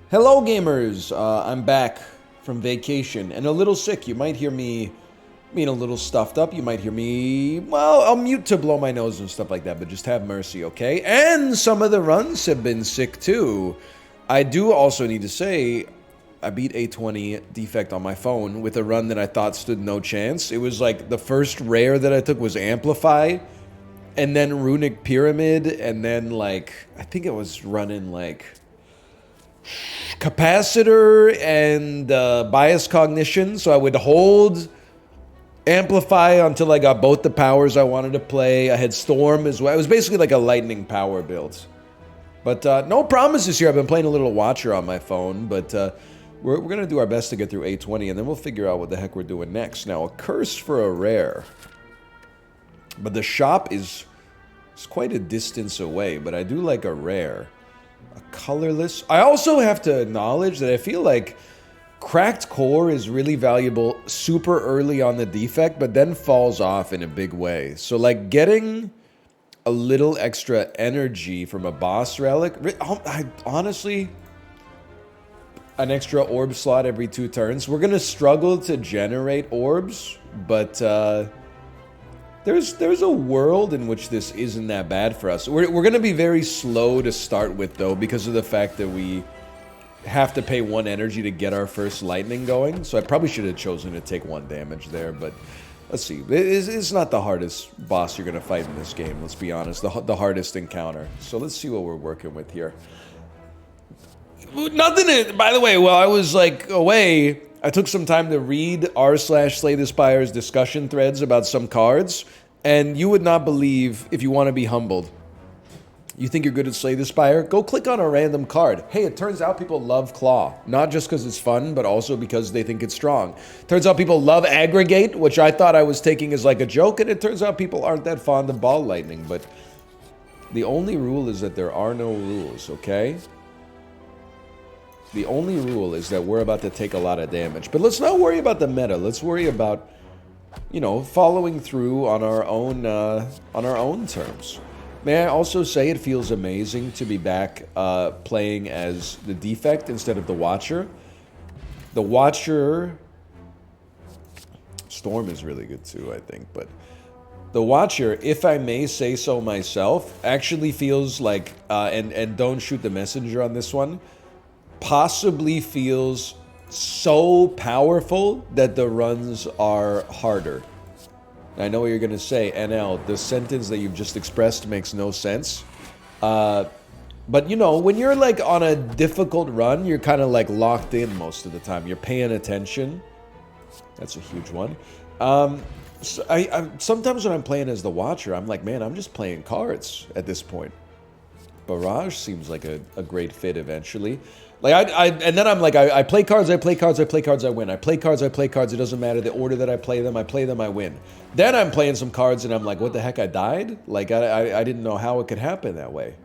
Hello, gamers! I'm back from vacation and a little sick. You might hear me being a little stuffed up. You might hear me, well, I'll mute to blow my nose and stuff like that, but just have mercy, okay? And some of the runs have been sick too. I do also need to say, I beat A20 defect on my phone with a run that I thought stood no chance. It was like the first rare that I took was Amplify, and then Runic Pyramid, and then like, I think it was running like Capacitor and Bias Cognition, so I would hold Amplify until I got both the powers I wanted to play. I had Storm as well. It was basically like a lightning power build. But no promises here. I've been playing a little Watcher on my phone, but we're going to do our best to get through A20, and then we'll figure out what the heck we're doing next. Now, a curse for a rare. But the shop is quite a distance away, but I do like a rare. A colorless. I also have to acknowledge that I feel like Cracked Core is really valuable super early on the defect, but then falls off in a big way. So like getting a little extra energy from a boss relic, honestly, an extra orb slot every 2 turns. We're gonna struggle to generate orbs, but there's a world in which this isn't that bad for us. We're gonna be very slow to start with though, because of the fact that we have to pay 1 energy to get our first lightning going. So I probably should have chosen to take 1 damage there, but let's see. It's not the hardest boss you're gonna fight in this game, let's be honest. The hardest encounter. So let's see what we're working with here. Nothing, by the way, while I was like away, I took some time to read r/Slay the Spire's discussion threads about some cards, and you would not believe, if you want to be humbled, you think you're good at Slay the Spire? Go click on a random card. Hey, it turns out people love Claw. Not just because it's fun, but also because they think it's strong. Turns out people love Aggregate, which I thought I was taking as like a joke, and it turns out people aren't that fond of Ball Lightning, but the only rule is that there are no rules, okay? The only rule is that we're about to take a lot of damage. But let's not worry about the meta. Let's worry about, you know, following through on our own terms. May I also say it feels amazing to be back playing as the defect instead of the Watcher. The Watcher... Storm is really good too, I think, but... The Watcher, if I may say so myself, actually feels like, and don't shoot the messenger on this one, possibly feels so powerful that the runs are harder. I know what you're going to say, NL, the sentence that you've just expressed makes no sense. But, you know, when you're, like, on a difficult run, you're kind of, like, locked in most of the time. You're paying attention. That's a huge one. So I sometimes when I'm playing as the Watcher, I'm like, man, I'm just playing cards at this point. Barrage seems like a great fit eventually. Like, and then I'm like, I play cards, I play cards, I play cards, I win. I play cards, I play cards, it doesn't matter the order that I play them, I win. Then I'm playing some cards and I'm like, what the heck, I died? Like, I didn't know how it could happen that way.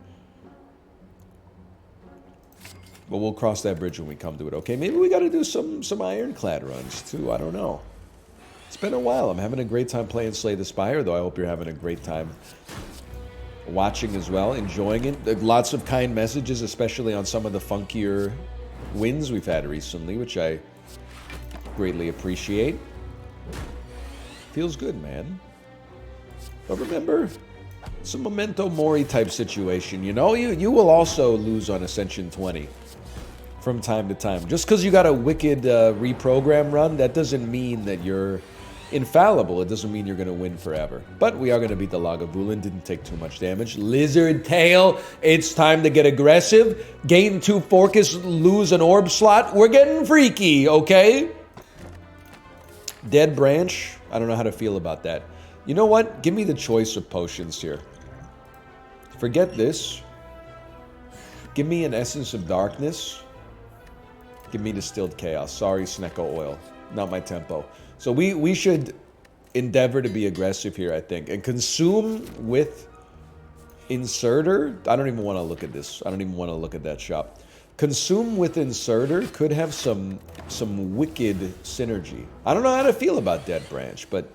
But we'll cross that bridge when we come to it, okay? Maybe we gotta do some Ironclad runs, too, I don't know. It's been a while, I'm having a great time playing Slay the Spire, though I hope you're having a great time watching as well, enjoying it. Lots of kind messages, especially on some of the funkier wins we've had recently, which I greatly appreciate. Feels good, man. But remember, it's a memento mori type situation, you know? You will also lose on Ascension 20 from time to time. Just because you got a wicked reprogram run, that doesn't mean that you're infallible. It doesn't mean you're going to win forever. But we are going to beat the Lagavulin. Didn't take too much damage. Lizard Tail. It's time to get aggressive. Gain 2 focus. Lose an orb slot. We're getting freaky, okay? Dead Branch. I don't know how to feel about that. You know what? Give me the choice of potions here. Forget this. Give me an Essence of Darkness. Give me Distilled Chaos. Sorry, Snecko Oil. Not my tempo. So we should endeavor to be aggressive here, I think. And consume with Inserter. I don't even want to look at this. I don't even want to look at that shop. Consume with Inserter could have some wicked synergy. I don't know how to feel about Dead Branch, but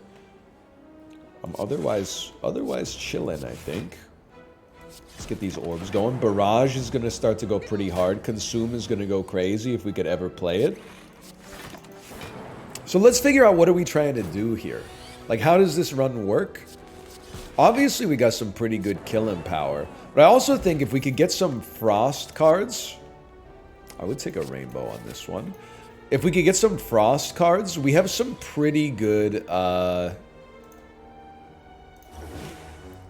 I'm otherwise chilling, I think. Let's get these orbs going. Barrage is going to start to go pretty hard. Consume is going to go crazy if we could ever play it. So let's figure out what are we trying to do here. Like, how does this run work? Obviously, we got some pretty good killing power. But I also think if we could get some frost cards... I would take a rainbow on this one. If we could get some frost cards, we have some pretty good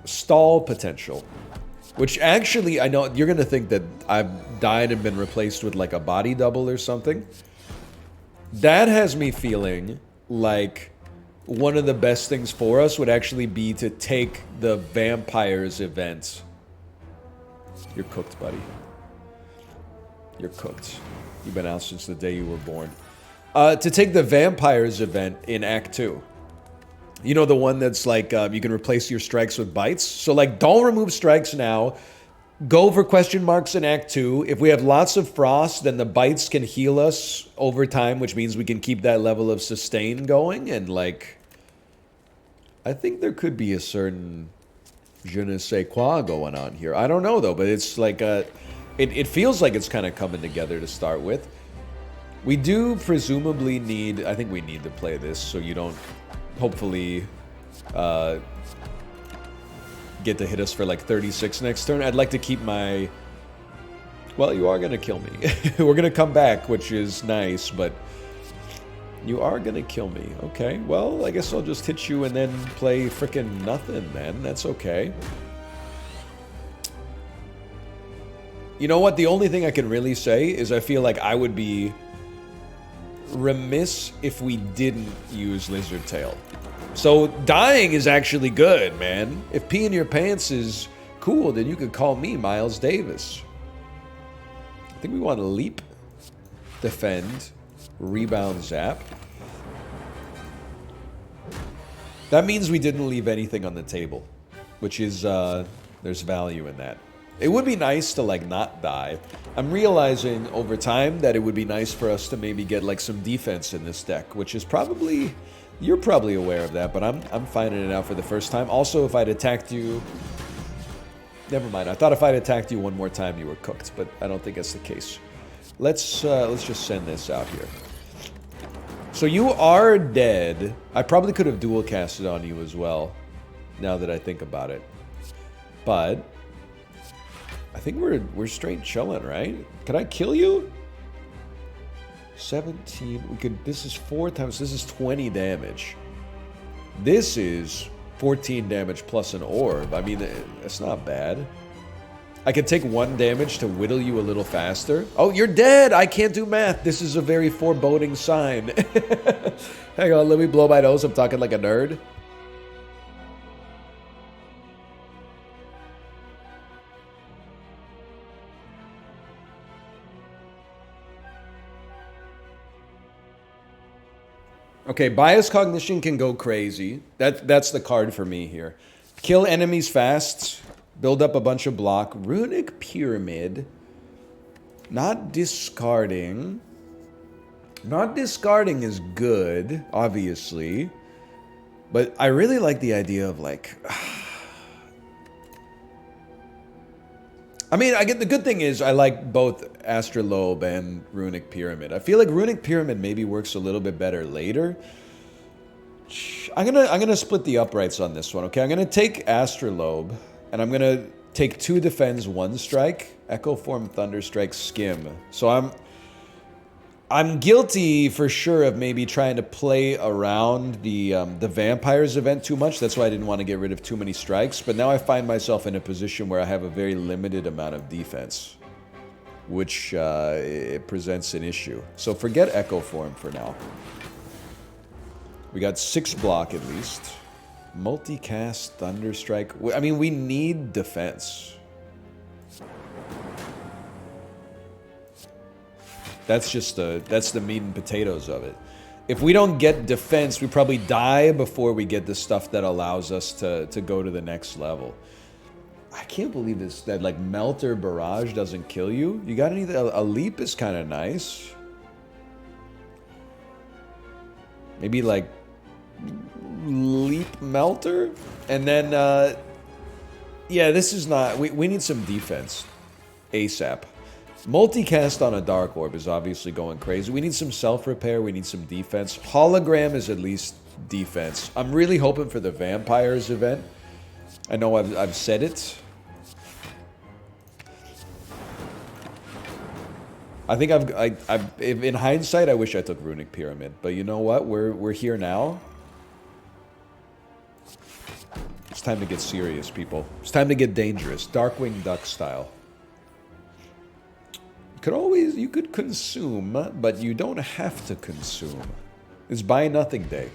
stall potential. Which actually, I know you're going to think that I've died and been replaced with like a body double or something. That has me feeling like one of the best things for us would actually be to take the vampires event. You're cooked, buddy. You're cooked. You've been out since the day you were born. To take the vampires event in Act 2. You know, the one that's like, you can replace your strikes with bites? So, like, don't remove strikes now. Go for question marks in Act 2. If we have lots of frost, then the bites can heal us over time, which means we can keep that level of sustain going. And, like, I think there could be a certain je ne sais quoi going on here. I don't know, though, but it's like it feels like it's kind of coming together to start with. We do presumably need... I think we need to play this so you don't, hopefully, get to hit us for like 36 next turn. I'd like to keep my... Well, you are going to kill me. We're going to come back, which is nice, but... You are going to kill me. Okay, well, I guess I'll just hit you and then play frickin' nothing, then. That's okay. You know what? The only thing I can really say is I feel like I would be remiss if we didn't use Lizard Tail. So dying is actually good, man. If pee in your pants is cool, then you could call me Miles Davis. I think we want to leap, defend, rebound, zap. That means we didn't leave anything on the table, which is, there's value in that. It would be nice to, like, not die. I'm realizing over time that it would be nice for us to maybe get, like, some defense in this deck, which is probably... You're probably aware of that, but I'm finding it out for the first time. Also, if I'd attacked you... Never mind. I thought if I'd attacked you one more time, you were cooked, but I don't think that's the case. Let's just send this out here. So you are dead. I probably could have dual casted on you as well, now that I think about it. But I think we're straight chilling, right? Can I kill you? 17. We could. This is 4 times. This is 20 damage. This is 14 damage plus an orb. I mean, it's not bad. I can take 1 damage to whittle you a little faster. Oh, you're dead! I can't do math. This is a very foreboding sign. Hang on, let me blow my nose. I'm talking like a nerd. Okay, bias cognition can go crazy. That's the card for me here. Kill enemies fast. Build up a bunch of block. Runic Pyramid. Not discarding. Not discarding is good, obviously. But I really like the idea of, like... I mean, the good thing is I like both Astrolabe and Runic Pyramid. I feel like Runic Pyramid maybe works a little bit better later. I'm gonna split the uprights on this one, okay? I'm gonna take Astrolabe, and I'm gonna take 2 defends, 1 strike, Echo Form, Thunderstrike, Skim. So I'm guilty for sure of maybe trying to play around the Vampires event too much. That's why I didn't want to get rid of too many strikes. But now I find myself in a position where I have a very limited amount of defense, which it presents an issue. So forget Echo Form for now. We got 6 block at least. Multicast, Thunderstrike. I mean, we need defense. That's just that's the meat and potatoes of it. If we don't get defense, we probably die before we get the stuff that allows us to go to the next level. I can't believe this, that like Melter Barrage doesn't kill you. You got anything? A leap is kind of nice. Maybe like leap Melter? And then Yeah, this is not... We need some defense. ASAP. Multicast on a Dark Orb is obviously going crazy. We need some self-repair. We need some defense. Hologram is at least defense. I'm really hoping for the Vampires event. I know I've said it. I think in hindsight, I wish I took Runic Pyramid. But you know what? We're here now. It's time to get serious, people. It's time to get dangerous. Darkwing Duck style. You could consume, but you don't have to consume. It's Buy Nothing Day.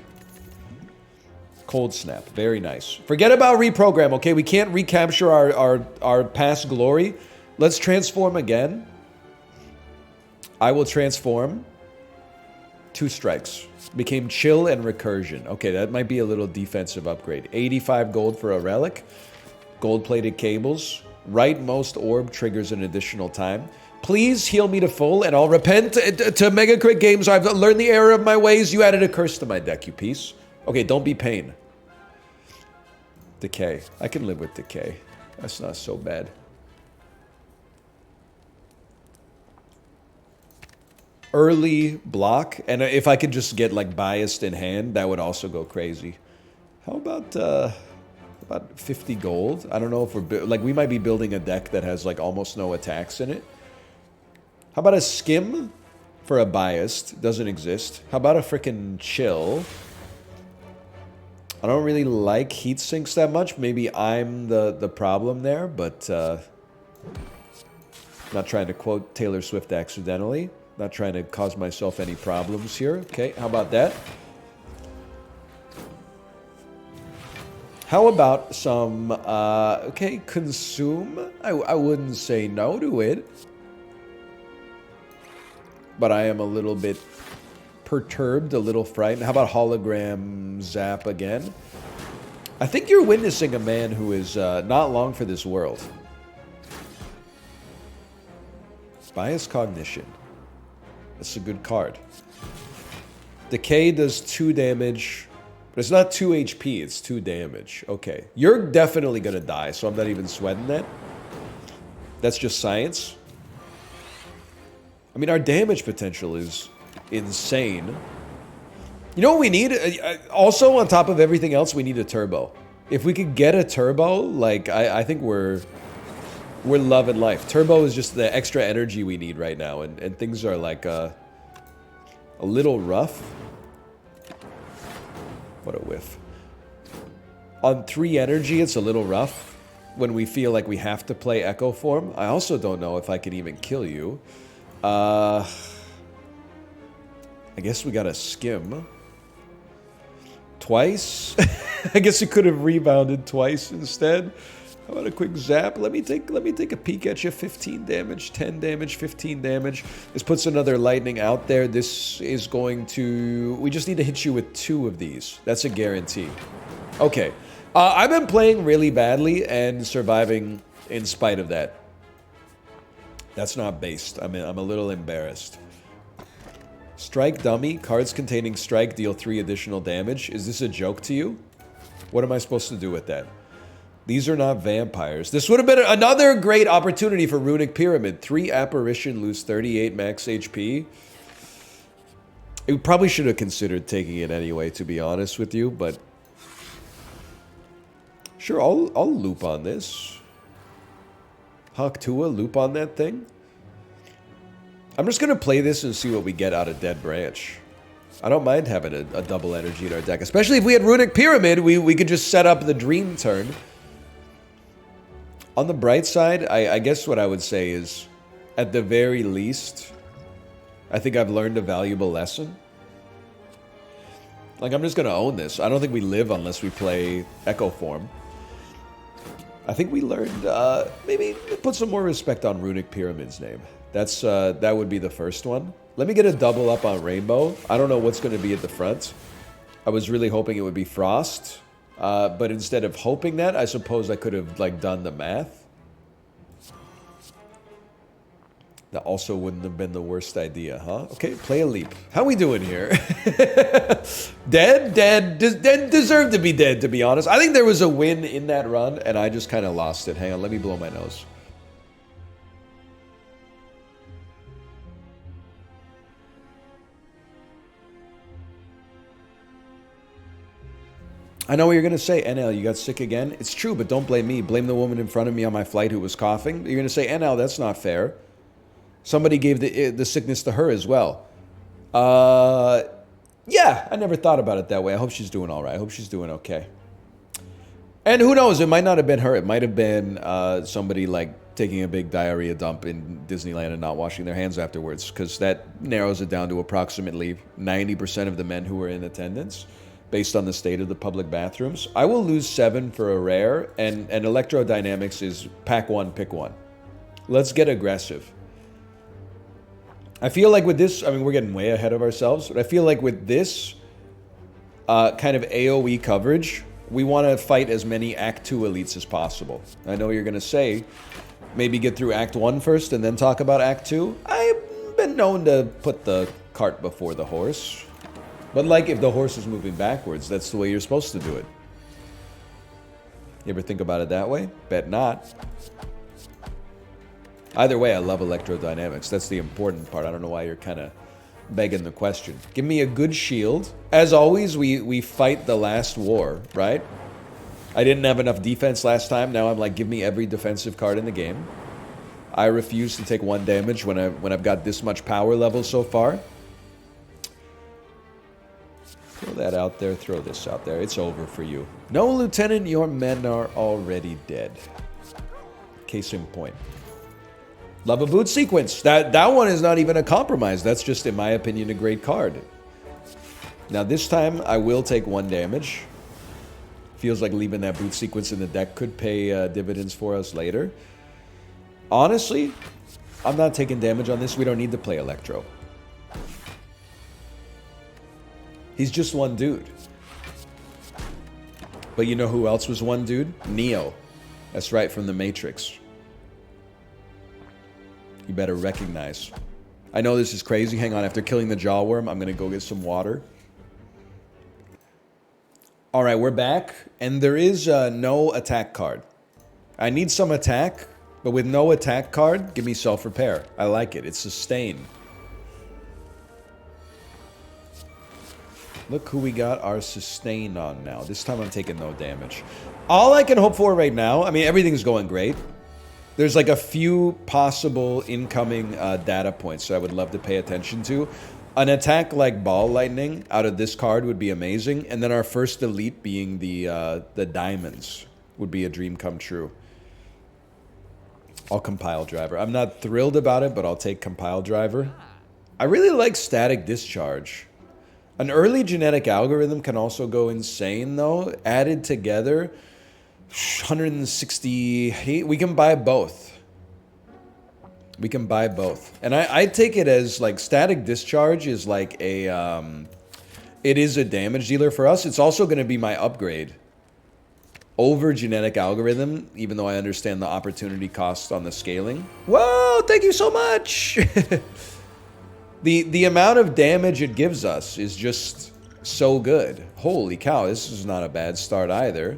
Cold Snap. Very nice. Forget about reprogram, okay? We can't recapture our past glory. Let's transform again. I will transform. 2 strikes. Became Chill and Recursion. Okay, that might be a little defensive upgrade. 85 gold for a relic. Gold-plated cables. Rightmost orb triggers an additional time. Please heal me to full, and I'll repent to Mega Crit Games. I've learned the error of my ways. You added a curse to my deck, you piece. Okay, don't be pain. Decay. I can live with decay. That's not so bad. Early block, and if I could just get like biased in hand, that would also go crazy. How about 50 gold? I don't know if we're like we might be building a deck that has like almost no attacks in it. How about a skim for a biased? Doesn't exist. How about a frickin' chill? I don't really like heat sinks that much. Maybe I'm the problem there, but not trying to quote Taylor Swift accidentally. Not trying to cause myself any problems here. Okay, how about that? How about some, okay, consume? I wouldn't say no to it. But I am a little bit perturbed, a little frightened. How about hologram zap again? I think you're witnessing a man who is not long for this world. Bias Cognition. That's a good card. Decay does 2 damage, but it's not 2 HP, it's 2 damage. Okay. You're definitely gonna die, so I'm not even sweating that. That's just science. I mean, our damage potential is insane. You know what we need? Also, on top of everything else, we need a turbo. If we could get a turbo, like, I think we're loving life. Turbo is just the extra energy we need right now, and things are, like, a little rough. What a whiff. On 3 energy, it's a little rough when we feel like we have to play Echo Form. I also don't know if I can even kill you. I guess we got to skim. Twice? I guess you could have rebounded twice instead. How about a quick zap? Let me take a peek at you. 15 damage, 10 damage, 15 damage. This puts another lightning out there. This is going to... We just need to hit you with 2 of these. That's a guarantee. Okay. I've been playing really badly and surviving in spite of that. That's not based. I'm a little embarrassed. Strike dummy. Cards containing strike deal 3 additional damage. Is this a joke to you? What am I supposed to do with that? These are not vampires. This would have been another great opportunity for Runic Pyramid. 3 apparition, lose 38 max HP. It probably should have considered taking it anyway, to be honest with you, but... Sure, I'll loop on this. Haktua, loop on that thing. I'm just going to play this and see what we get out of Dead Branch. I don't mind having a double energy in our deck. Especially if we had Runic Pyramid, we could just set up the Dream turn. On the bright side, I guess what I would say is, at the very least, I think I've learned a valuable lesson. Like, I'm just going to own this. I don't think we live unless we play Echo Form. I think we learned, maybe put some more respect on Runic Pyramid's name. That would be the first one. Let me get a double up on Rainbow. I don't know what's going to be at the front. I was really hoping it would be Frost. But instead of hoping that, I suppose I could have, like, done the math. That also wouldn't have been the worst idea, huh? Okay, play a leap. How we doing here? Dead? Dead deserved to be dead, to be honest. I think there was a win in that run, and I just kind of lost it. Hang on, let me blow my nose. I know what you're going to say, NL, you got sick again? It's true, but don't blame me. Blame the woman in front of me on my flight who was coughing. You're going to say, NL, that's not fair. Somebody gave the sickness to her as well. Yeah, I never thought about it that way. I hope she's doing all right. I hope she's doing okay. And who knows? It might not have been her. It might have been somebody like taking a big diarrhea dump in Disneyland and not washing their hands afterwards, because that narrows it down to approximately 90% of the men who were in attendance based on the state of the public bathrooms. I will lose 7 for a rare, and electrodynamics is pack one, pick one. Let's get aggressive. I feel like with this, I mean, we're getting way ahead of ourselves, but I feel like with this kind of AoE coverage, we want to fight as many Act 2 elites as possible. I know you're going to say, maybe get through Act 1 first and then talk about Act 2. I've been known to put the cart before the horse. But like, if the horse is moving backwards, that's the way you're supposed to do it. You ever think about it that way? Bet not. Either way, I love electrodynamics. That's the important part. I don't know why you're kind of begging the question. Give me a good shield. As always, we fight the last war, right? I didn't have enough defense last time. Now I'm like, give me every defensive card in the game. I refuse to take 1 damage when I've got this much power level so far. Throw that out there. Throw this out there. It's over for you. No, Lieutenant, your men are already dead. Case in point. Love a boot sequence. That one is not even a compromise. That's just, in my opinion, a great card. Now this time, I will take 1 damage. Feels like leaving that boot sequence in the deck could pay dividends for us later. Honestly, I'm not taking damage on this. We don't need to play Electro. He's just 1 dude. But you know who else was 1 dude? Neo. That's right, from the Matrix. You better recognize. I know this is crazy. Hang on, after killing the Jawworm, I'm going to go get some water. All right, we're back. And there is no attack card. I need some attack, but with no attack card, give me self-repair. I like it. It's sustain. Look who we got our sustain on now. This time I'm taking no damage. All I can hope for right now, I mean, everything's going great. There's like a few possible incoming data points that I would love to pay attention to. An attack like Ball Lightning out of this card would be amazing. And then our first elite being the diamonds would be a dream come true. I'll compile driver. I'm not thrilled about it, but I'll take compile driver. I really like static discharge. An early genetic algorithm can also go insane though. Added together, 160. We can buy both. We can buy both. And I take it as like static discharge is like a it is a damage dealer for us. It's also going to be my upgrade over genetic algorithm, even though I understand the opportunity cost on the scaling. Whoa, thank you so much. The amount of damage it gives us is just so good. Holy cow, this is not a bad start either.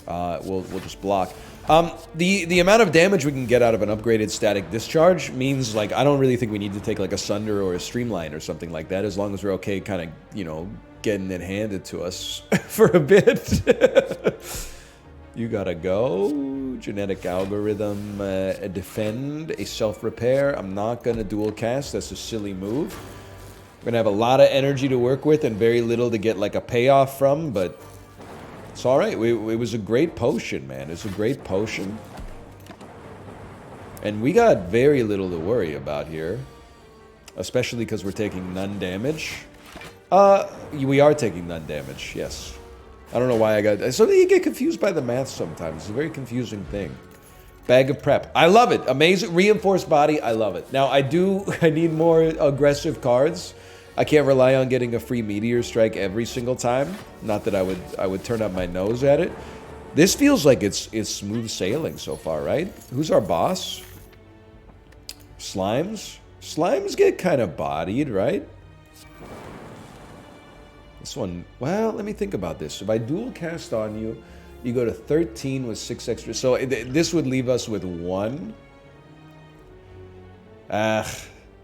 We'll just block. The amount of damage we can get out of an upgraded static discharge means, like, I don't really think we need to take, like, a Sunder or a Streamline or something like that, as long as we're okay kind of, you know, getting it handed to us for a bit. You gotta go. Genetic algorithm, defend, a self-repair. I'm not gonna dual cast. That's a silly move. We're gonna have a lot of energy to work with and very little to get, like, a payoff from, but it's all right. It was a great potion, man. It's a great potion. And we got very little to worry about here. Especially because we're taking none damage. We are taking none damage, yes. I don't know why I got... So you get confused by the math sometimes. It's a very confusing thing. Bag of prep. I love it. Amazing. Reinforced body. I love it. Now, I need more aggressive cards. I can't rely on getting a free meteor strike every single time. Not that I would turn up my nose at it. This feels like it's smooth sailing so far, right? Who's our boss? Slimes? Slimes get kind of bodied, right? This one, well, let me think about this. If I dual cast on you, you go to 13 with 6 extra. So this would leave us with 1.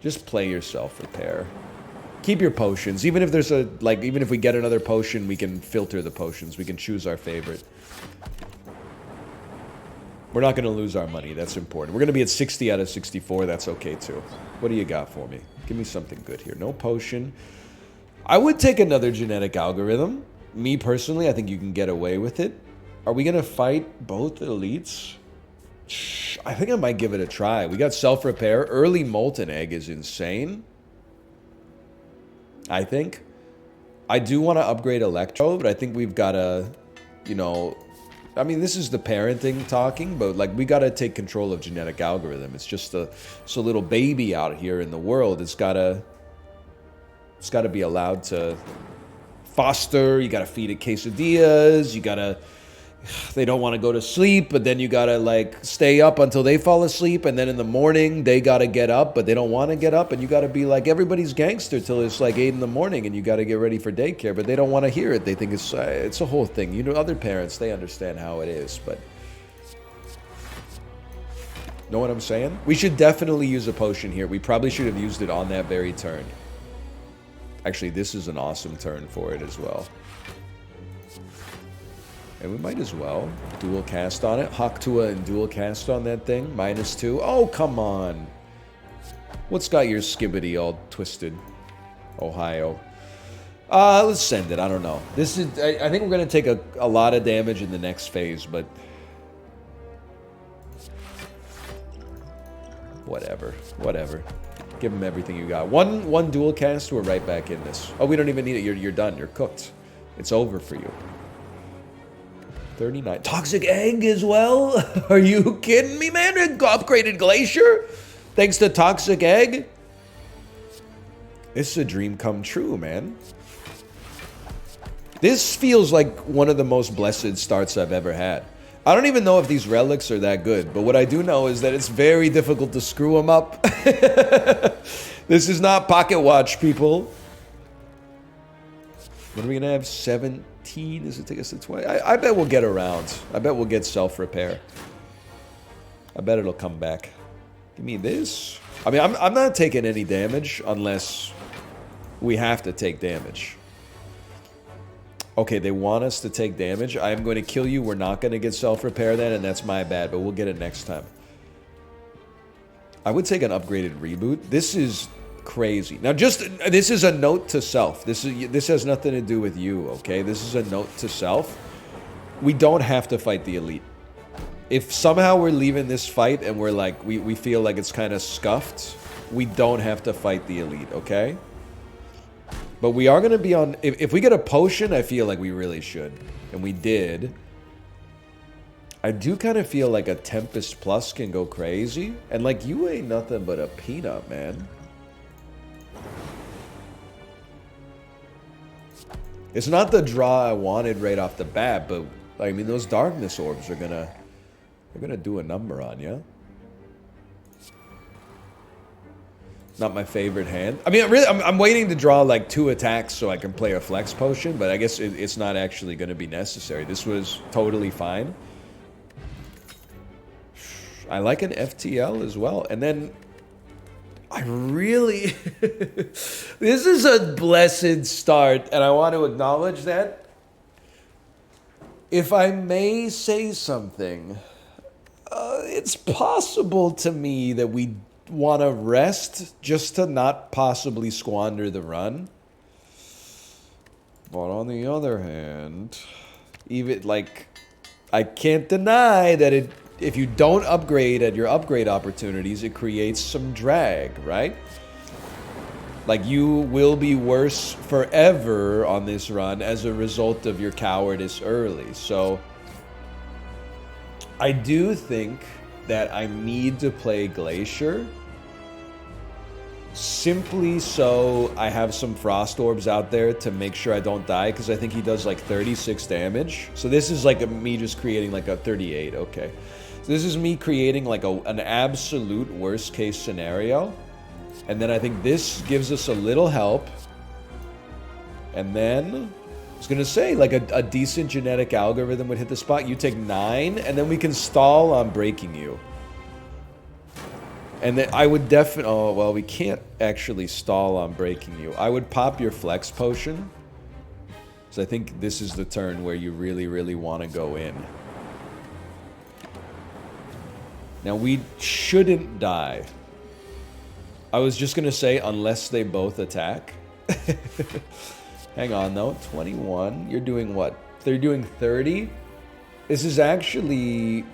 Just play your self-repair. Keep your potions. Even if there's a, like, even if we get another potion, we can filter the potions. We can choose our favorite. We're not going to lose our money. That's important. We're going to be at 60 out of 64. That's okay, too. What do you got for me? Give me something good here. No potion. I would take another genetic algorithm. Me, personally, I think you can get away with it. Are we going to fight both elites? I think I might give it a try. We got self-repair. Early molten egg is insane. I think. I do want to upgrade Electro, but I think we've got to, you know... I mean, this is the parenting talking, but, like, we got to take control of genetic algorithm. It's just it's a little baby out here in the world. It's got to be allowed to foster. You got to feed it quesadillas. You got to... They don't want to go to sleep, but then you got to, like, stay up until they fall asleep, and then in the morning, they got to get up, but they don't want to get up, and you got to be like, everybody's gangster till it's, like, 8 in the morning, and you got to get ready for daycare, but they don't want to hear it. They think it's a whole thing. You know, other parents, they understand how it is, but... Know what I'm saying? We should definitely use a potion here. We probably should have used it on that very turn. Actually, this is an awesome turn for it as well. And we might as well dual cast on it. Haktua and dual cast on that thing. -2. Oh, come on. What's got your skibbity all twisted? Ohio. Let's send it. I don't know. This is. I think we're going to take a lot of damage in the next phase, but... Whatever. Whatever. Give him everything you got. One dual cast, we're right back in this. Oh, we don't even need it. You're done. You're cooked. It's over for you. 39. Toxic egg as well? Are you kidding me, man? An upgraded glacier? Thanks to toxic egg? This is a dream come true, man. This feels like one of the most blessed starts I've ever had. I don't even know if these relics are that good, but what I do know is that it's very difficult to screw them up. This is not Pocket Watch, people. What are we going to have? 17? Does it take us to 20? I bet we'll get around. I bet we'll get self-repair. I bet it'll come back. Give me this. I mean, I'm not taking any damage unless we have to take damage. Okay, they want us to take damage. I'm going to kill you. We're not going to get self-repair then, and that's my bad, but we'll get it next time. I would take an upgraded reboot. This is... crazy. Now, this is a note to self. This has nothing to do with you, okay? This is a note to self. We don't have to fight the elite. If somehow we're leaving this fight and we're like, we feel like it's kind of scuffed, we don't have to fight the elite, okay? But we are going to be on... If we get a potion, I feel like we really should. And we did. I do kind of feel like a Tempest Plus can go crazy. And, like, you ain't nothing but a peanut, man. It's not the draw I wanted right off the bat, but I mean those darkness orbs are gonna do a number on you. Not my favorite hand. I mean, really, I'm waiting to draw like 2 attacks so I can play a flex potion, but I guess it's not actually going to be necessary. This was totally fine. I like an FTL as well, and then. I really... This is a blessed start, and I want to acknowledge that. If I may say something, it's possible to me that we want to rest just to not possibly squander the run. But on the other hand, even, like, I can't deny that if you don't upgrade at your upgrade opportunities, it creates some drag, right? Like, you will be worse forever on this run as a result of your cowardice early. So, I do think that I need to play Glacier simply so I have some Frost Orbs out there to make sure I don't die, because I think he does like 36 damage. So this is like me just creating like a 38, okay. So this is me creating like an absolute worst case scenario. And then I think this gives us a little help. And then I was gonna say like a decent genetic algorithm would hit the spot. You take 9 and then we can stall on breaking you. And then I would definitely, oh, well, we can't actually stall on breaking you. I would pop your flex potion. So I think this is the turn where you really, really want to go in. Now, we shouldn't die. I was just going to say, unless they both attack. Hang on, though. 21. You're doing what? They're doing 30? This is actually...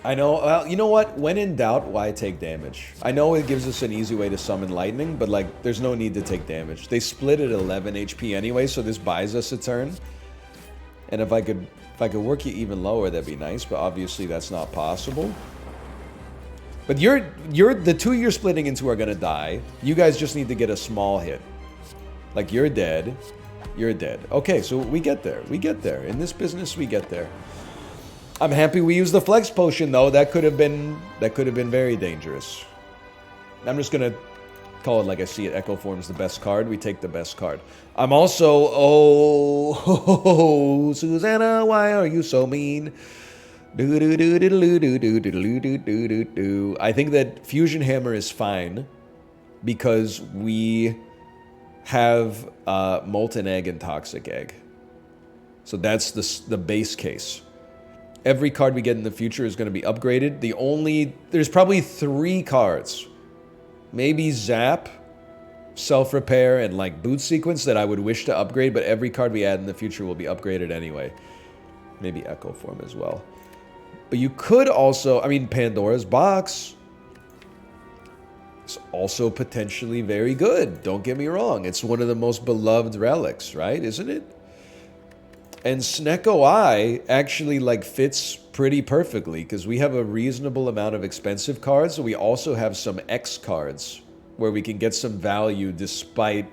I know, well, you know what? When in doubt, why take damage? I know it gives us an easy way to summon lightning, but like, there's no need to take damage. They split at 11 HP anyway, so this buys us a turn. And if I could work you even lower, that'd be nice, but obviously that's not possible. But the 2 you're splitting into are gonna die. You guys just need to get a small hit. Like, you're dead. You're dead. Okay, so we get there. We get there. In this business, we get there. I'm happy we used the flex potion though. That could have been very dangerous. I'm just gonna call it like I see it. Echo Form's the best card. We take the best card. I'm also oh Susanna, why are you so mean? I think that Fusion Hammer is fine because we have Molten Egg and Toxic Egg. So that's the base case. Every card we get in the future is going to be upgraded. There's probably 3 cards. Maybe Zap, Self-Repair, and like Boot Sequence that I would wish to upgrade, but every card we add in the future will be upgraded anyway. Maybe Echo Form as well. But you could also, I mean, Pandora's Box is also potentially very good. Don't get me wrong. It's one of the most beloved relics, right? Isn't it? And Snecko Eye actually like fits pretty perfectly because we have a reasonable amount of expensive cards. So we also have some X cards where we can get some value despite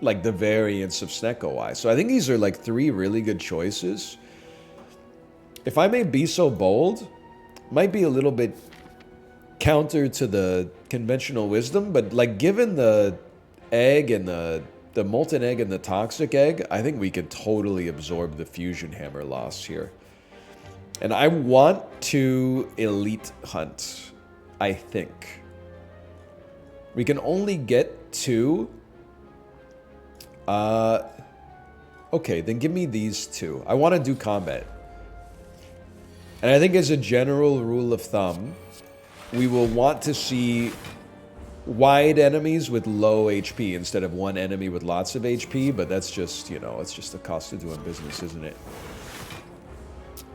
like the variance of Snecko Eye. So I think these are like 3 really good choices. If I may be so bold, might be a little bit counter to the conventional wisdom, but like given the egg and the Molten Egg and the Toxic Egg, I think we could totally absorb the Fusion Hammer loss here. And I want to Elite Hunt, I think. We can only get 2. Okay, then give me these 2. I want to do combat. And I think as a general rule of thumb, we will want to see wide enemies with low HP instead of one enemy with lots of HP, but that's just, you know, it's just the cost of doing business, isn't it?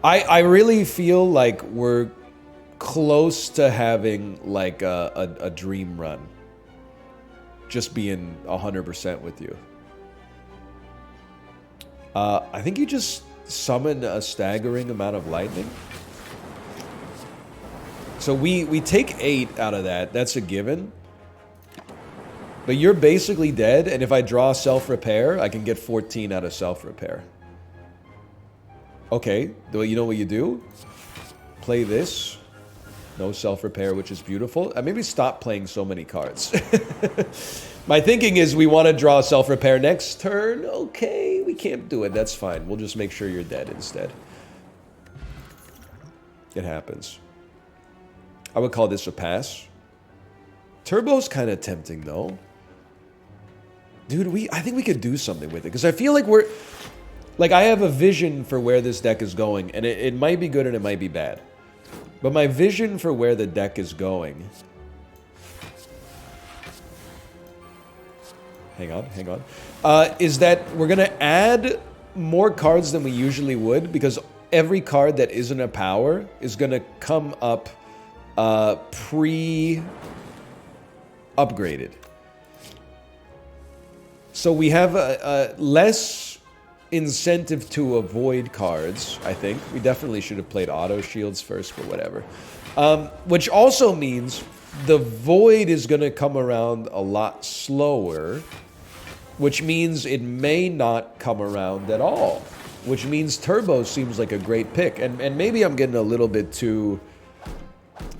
I really feel like we're close to having like a dream run. Just being 100% with you. I think you just summon a staggering amount of lightning. So we take 8 out of that. That's a given. But you're basically dead, and if I draw Self-Repair, I can get 14 out of Self-Repair. Okay, well, you know what you do? Play this. No Self-Repair, which is beautiful. Maybe stop playing so many cards. My thinking is we want to draw Self-Repair next turn. Okay, we can't do it. That's fine. We'll just make sure you're dead instead. It happens. I would call this a pass. Turbo's kind of tempting, though. Dude, I think we could do something with it. Because I feel like we're... Like, I have a vision for where this deck is going. And it might be good and it might be bad. But my vision for where the deck is going... Hang on. Is that we're going to add more cards than we usually would. Because every card that isn't a power is going to come up pre-upgraded. So we have a less incentive to avoid cards, I think. We definitely should have played auto shields first, but whatever. Which also means the void is going to come around a lot slower, which means it may not come around at all, which means Turbo seems like a great pick. And maybe I'm getting a little bit too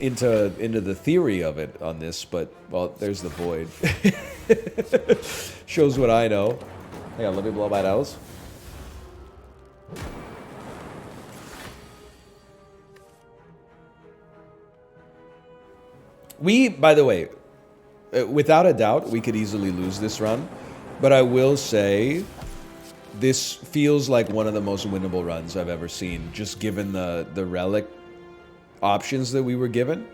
into the theory of it on this, but, well, there's the void. Shows what I know. Hang on, let me blow my nose. We, by the way, without a doubt, we could easily lose this run. But I will say, this feels like one of the most winnable runs I've ever seen, just given the relic options that we were given.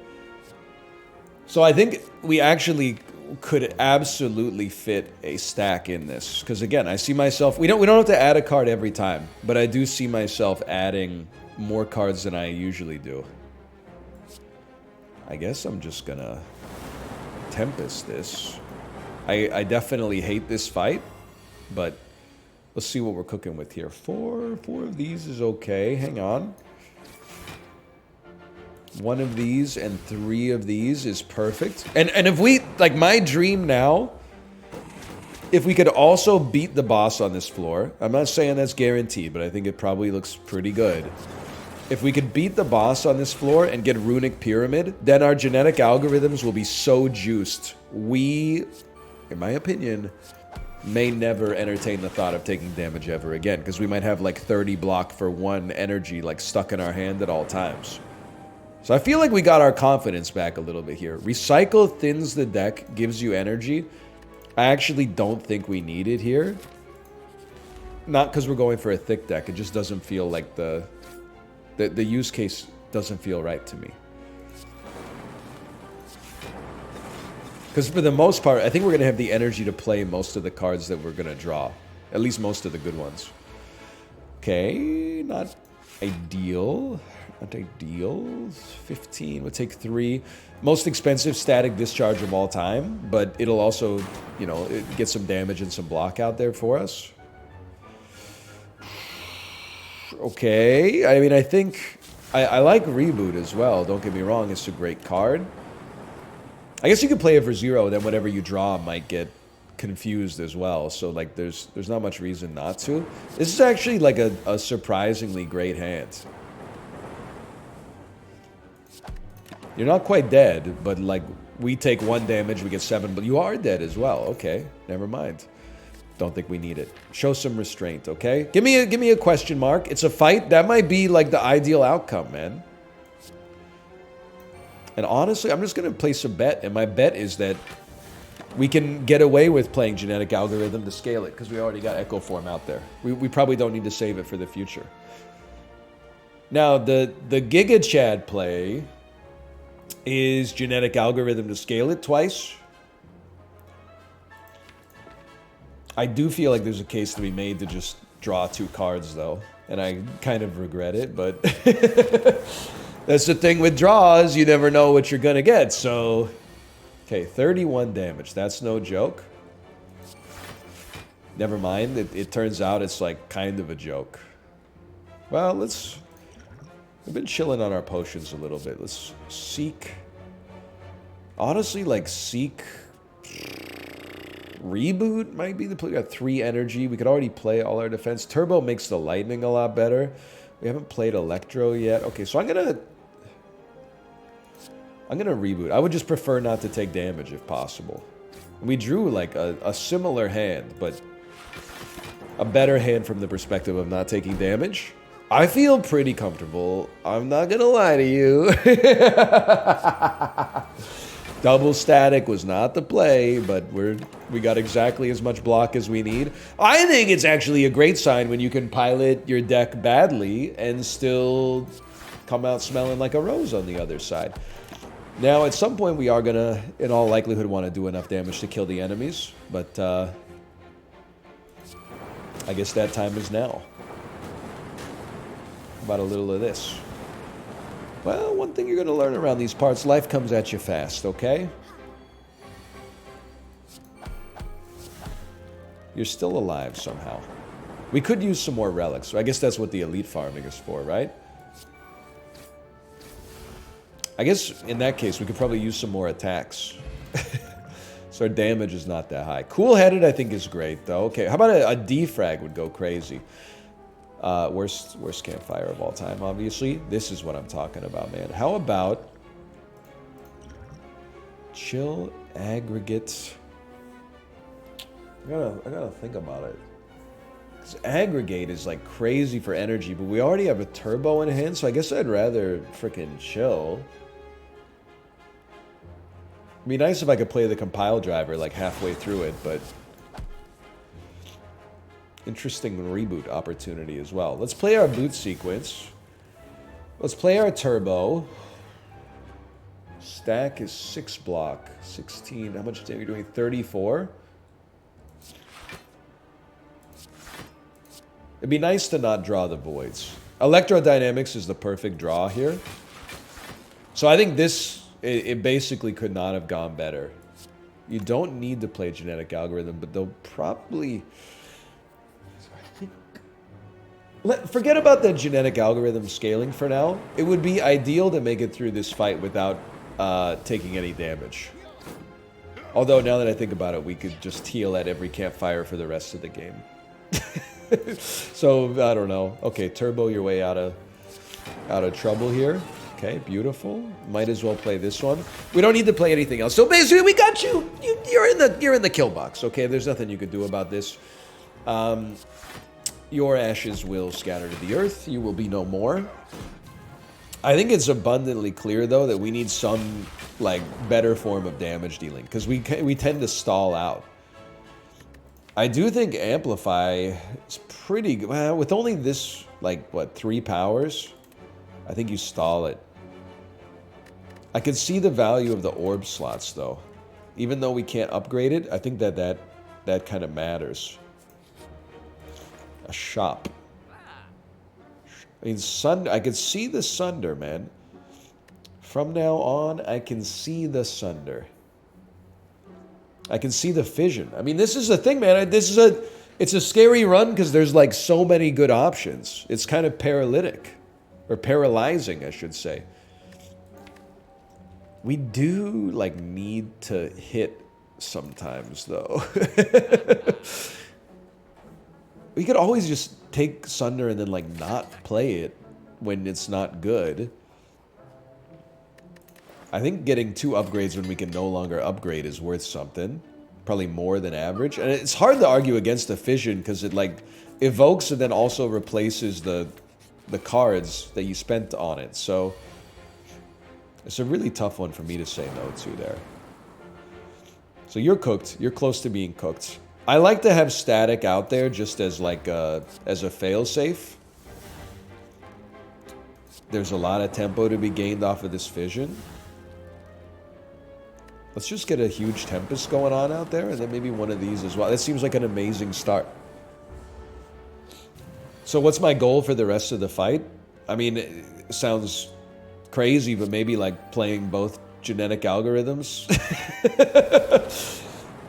So I think we actually could absolutely fit a stack in this. Because again, I see myself... We don't have to add a card every time, but I do see myself adding more cards than I usually do. I guess I'm just gonna Tempest this. I definitely hate this fight, but let's see what we're cooking with here. Four of these is okay. Hang on. One of these and 3 of these is perfect. And if we, like, my dream now, if we could also beat the boss on this floor, I'm not saying that's guaranteed, but I think it probably looks pretty good. If we could beat the boss on this floor and get Runic Pyramid, then our genetic algorithms will be so juiced. We, in my opinion, may never entertain the thought of taking damage ever again, because we might have like 30 block for 1 energy like stuck in our hand at all times. So I feel like we got our confidence back a little bit here. Recycle thins the deck, gives you energy. I actually don't think we need it here. Not because we're going for a thick deck, it just doesn't feel like the use case doesn't feel right to me. Because for the most part, I think we're going to have the energy to play most of the cards that we're going to draw. At least most of the good ones. Okay, not ideal. Not ideal. 15, we'll take 3. Most expensive static discharge of all time, but it'll also, you know, get some damage and some block out there for us. Okay, I mean, I think... I like Reboot as well, don't get me wrong, it's a great card. I guess you could play it for 0, then whatever you draw might get confused as well, so, like, there's not much reason not to. This is actually, like, a surprisingly great hand. You're not quite dead, but, like, we take 1 damage, we get 7, but you are dead as well. Okay, never mind. Don't think we need it. Show some restraint, okay? Give me a question mark. It's a fight. That might be like the ideal outcome, man. And honestly, I'm just gonna place a bet, and my bet is that we can get away with playing genetic algorithm to scale it, because we already got Echo Form out there. We probably don't need to save it for the future. Now, the Giga Chad play is genetic algorithm to scale it twice. I do feel like there's a case to be made to just draw 2 cards, though. And I kind of regret it, but... That's the thing with draws, you never know what you're gonna get, so... Okay, 31 damage, that's no joke. Never mind, it turns out it's like kind of a joke. Well, let's... We've been chilling on our potions a little bit. Let's seek... Honestly, like, seek... Reboot might be the play. We got 3 energy. We could already play all our defense. Turbo makes the lightning a lot better. We haven't played Electro yet. Okay, so I'm gonna reboot. I would just prefer not to take damage if possible. We drew like a similar hand, but a better hand from the perspective of not taking damage. I feel pretty comfortable. I'm not gonna lie to you. Double static was not the play, but we got exactly as much block as we need. I think it's actually a great sign when you can pilot your deck badly and still come out smelling like a rose on the other side. Now, at some point, we are gonna, in all likelihood, want to do enough damage to kill the enemies, but I guess that time is now. How about a little of this? Well, one thing you're going to learn around these parts, life comes at you fast, okay? You're still alive somehow. We could use some more relics, so I guess that's what the elite farming is for, right? I guess in that case, we could probably use some more attacks. So our damage is not that high. Cool-headed, I think, is great, though. Okay, how about a defrag would go crazy? Worst campfire of all time, obviously. This is what I'm talking about, man. How about chill aggregate? I gotta think about it. 'Cause aggregate is like crazy for energy, but we already have a turbo in hand, so I guess I'd rather freaking chill. It'd be nice if I could play the compile driver like halfway through it, but interesting reboot opportunity as well. Let's play our boot sequence. Let's play our turbo. Stack is 6 block, 16. How much damage are we doing? 34. It'd be nice to not draw the voids. Electrodynamics is the perfect draw here. So I think this, it basically could not have gone better. You don't need to play genetic algorithm, but they'll probably... Forget about the genetic algorithm scaling for now. It would be ideal to make it through this fight without taking any damage. Although, now that I think about it, we could just heal at every campfire for the rest of the game. So, I don't know. Okay, turbo your way out of trouble here. Okay, beautiful. Might as well play this one. We don't need to play anything else. So basically, we got you. You're in the kill box. Okay, there's nothing you could do about this. Your ashes will scatter to the earth. You will be no more. I think it's abundantly clear, though, that we need some like better form of damage dealing because we tend to stall out. I do think Amplify is pretty good. Well, with only this, like, what, 3 powers? I think you stall it. I can see the value of the orb slots, though. Even though we can't upgrade it, I think that kind of matters. A shop. I mean, I can see the Sunder, man. From now on, I can see the Sunder. I can see the fission. I mean, this is the thing, man. It's a scary run because there's like so many good options. It's kind of paralytic. Or paralyzing, I should say. We do, like, need to hit sometimes, though. We could always just take Sunder and then, like, not play it when it's not good. I think getting 2 upgrades when we can no longer upgrade is worth something. Probably more than average. And it's hard to argue against the fission because it, like, evokes and then also replaces the cards that you spent on it. So it's a really tough one for me to say no to there. So you're cooked. You're close to being cooked. I like to have static out there just as like as a failsafe. There's a lot of tempo to be gained off of this fission. Let's just get a huge Tempest going on out there, and then maybe one of these as well. That seems like an amazing start. So what's my goal for the rest of the fight? I mean, it sounds crazy, but maybe like playing both genetic algorithms.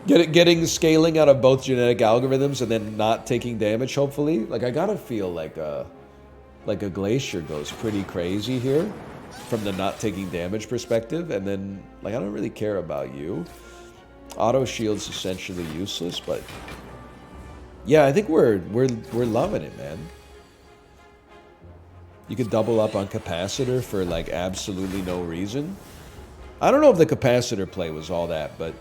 Getting scaling out of both genetic algorithms and then not taking damage, hopefully. Like, I gotta feel like a Glacier goes pretty crazy here from the not taking damage perspective. And then, like, I don't really care about you. Auto shield's essentially useless, but yeah, I think we're loving it, man. You could double up on Capacitor for, like, absolutely no reason. I don't know if the Capacitor play was all that, but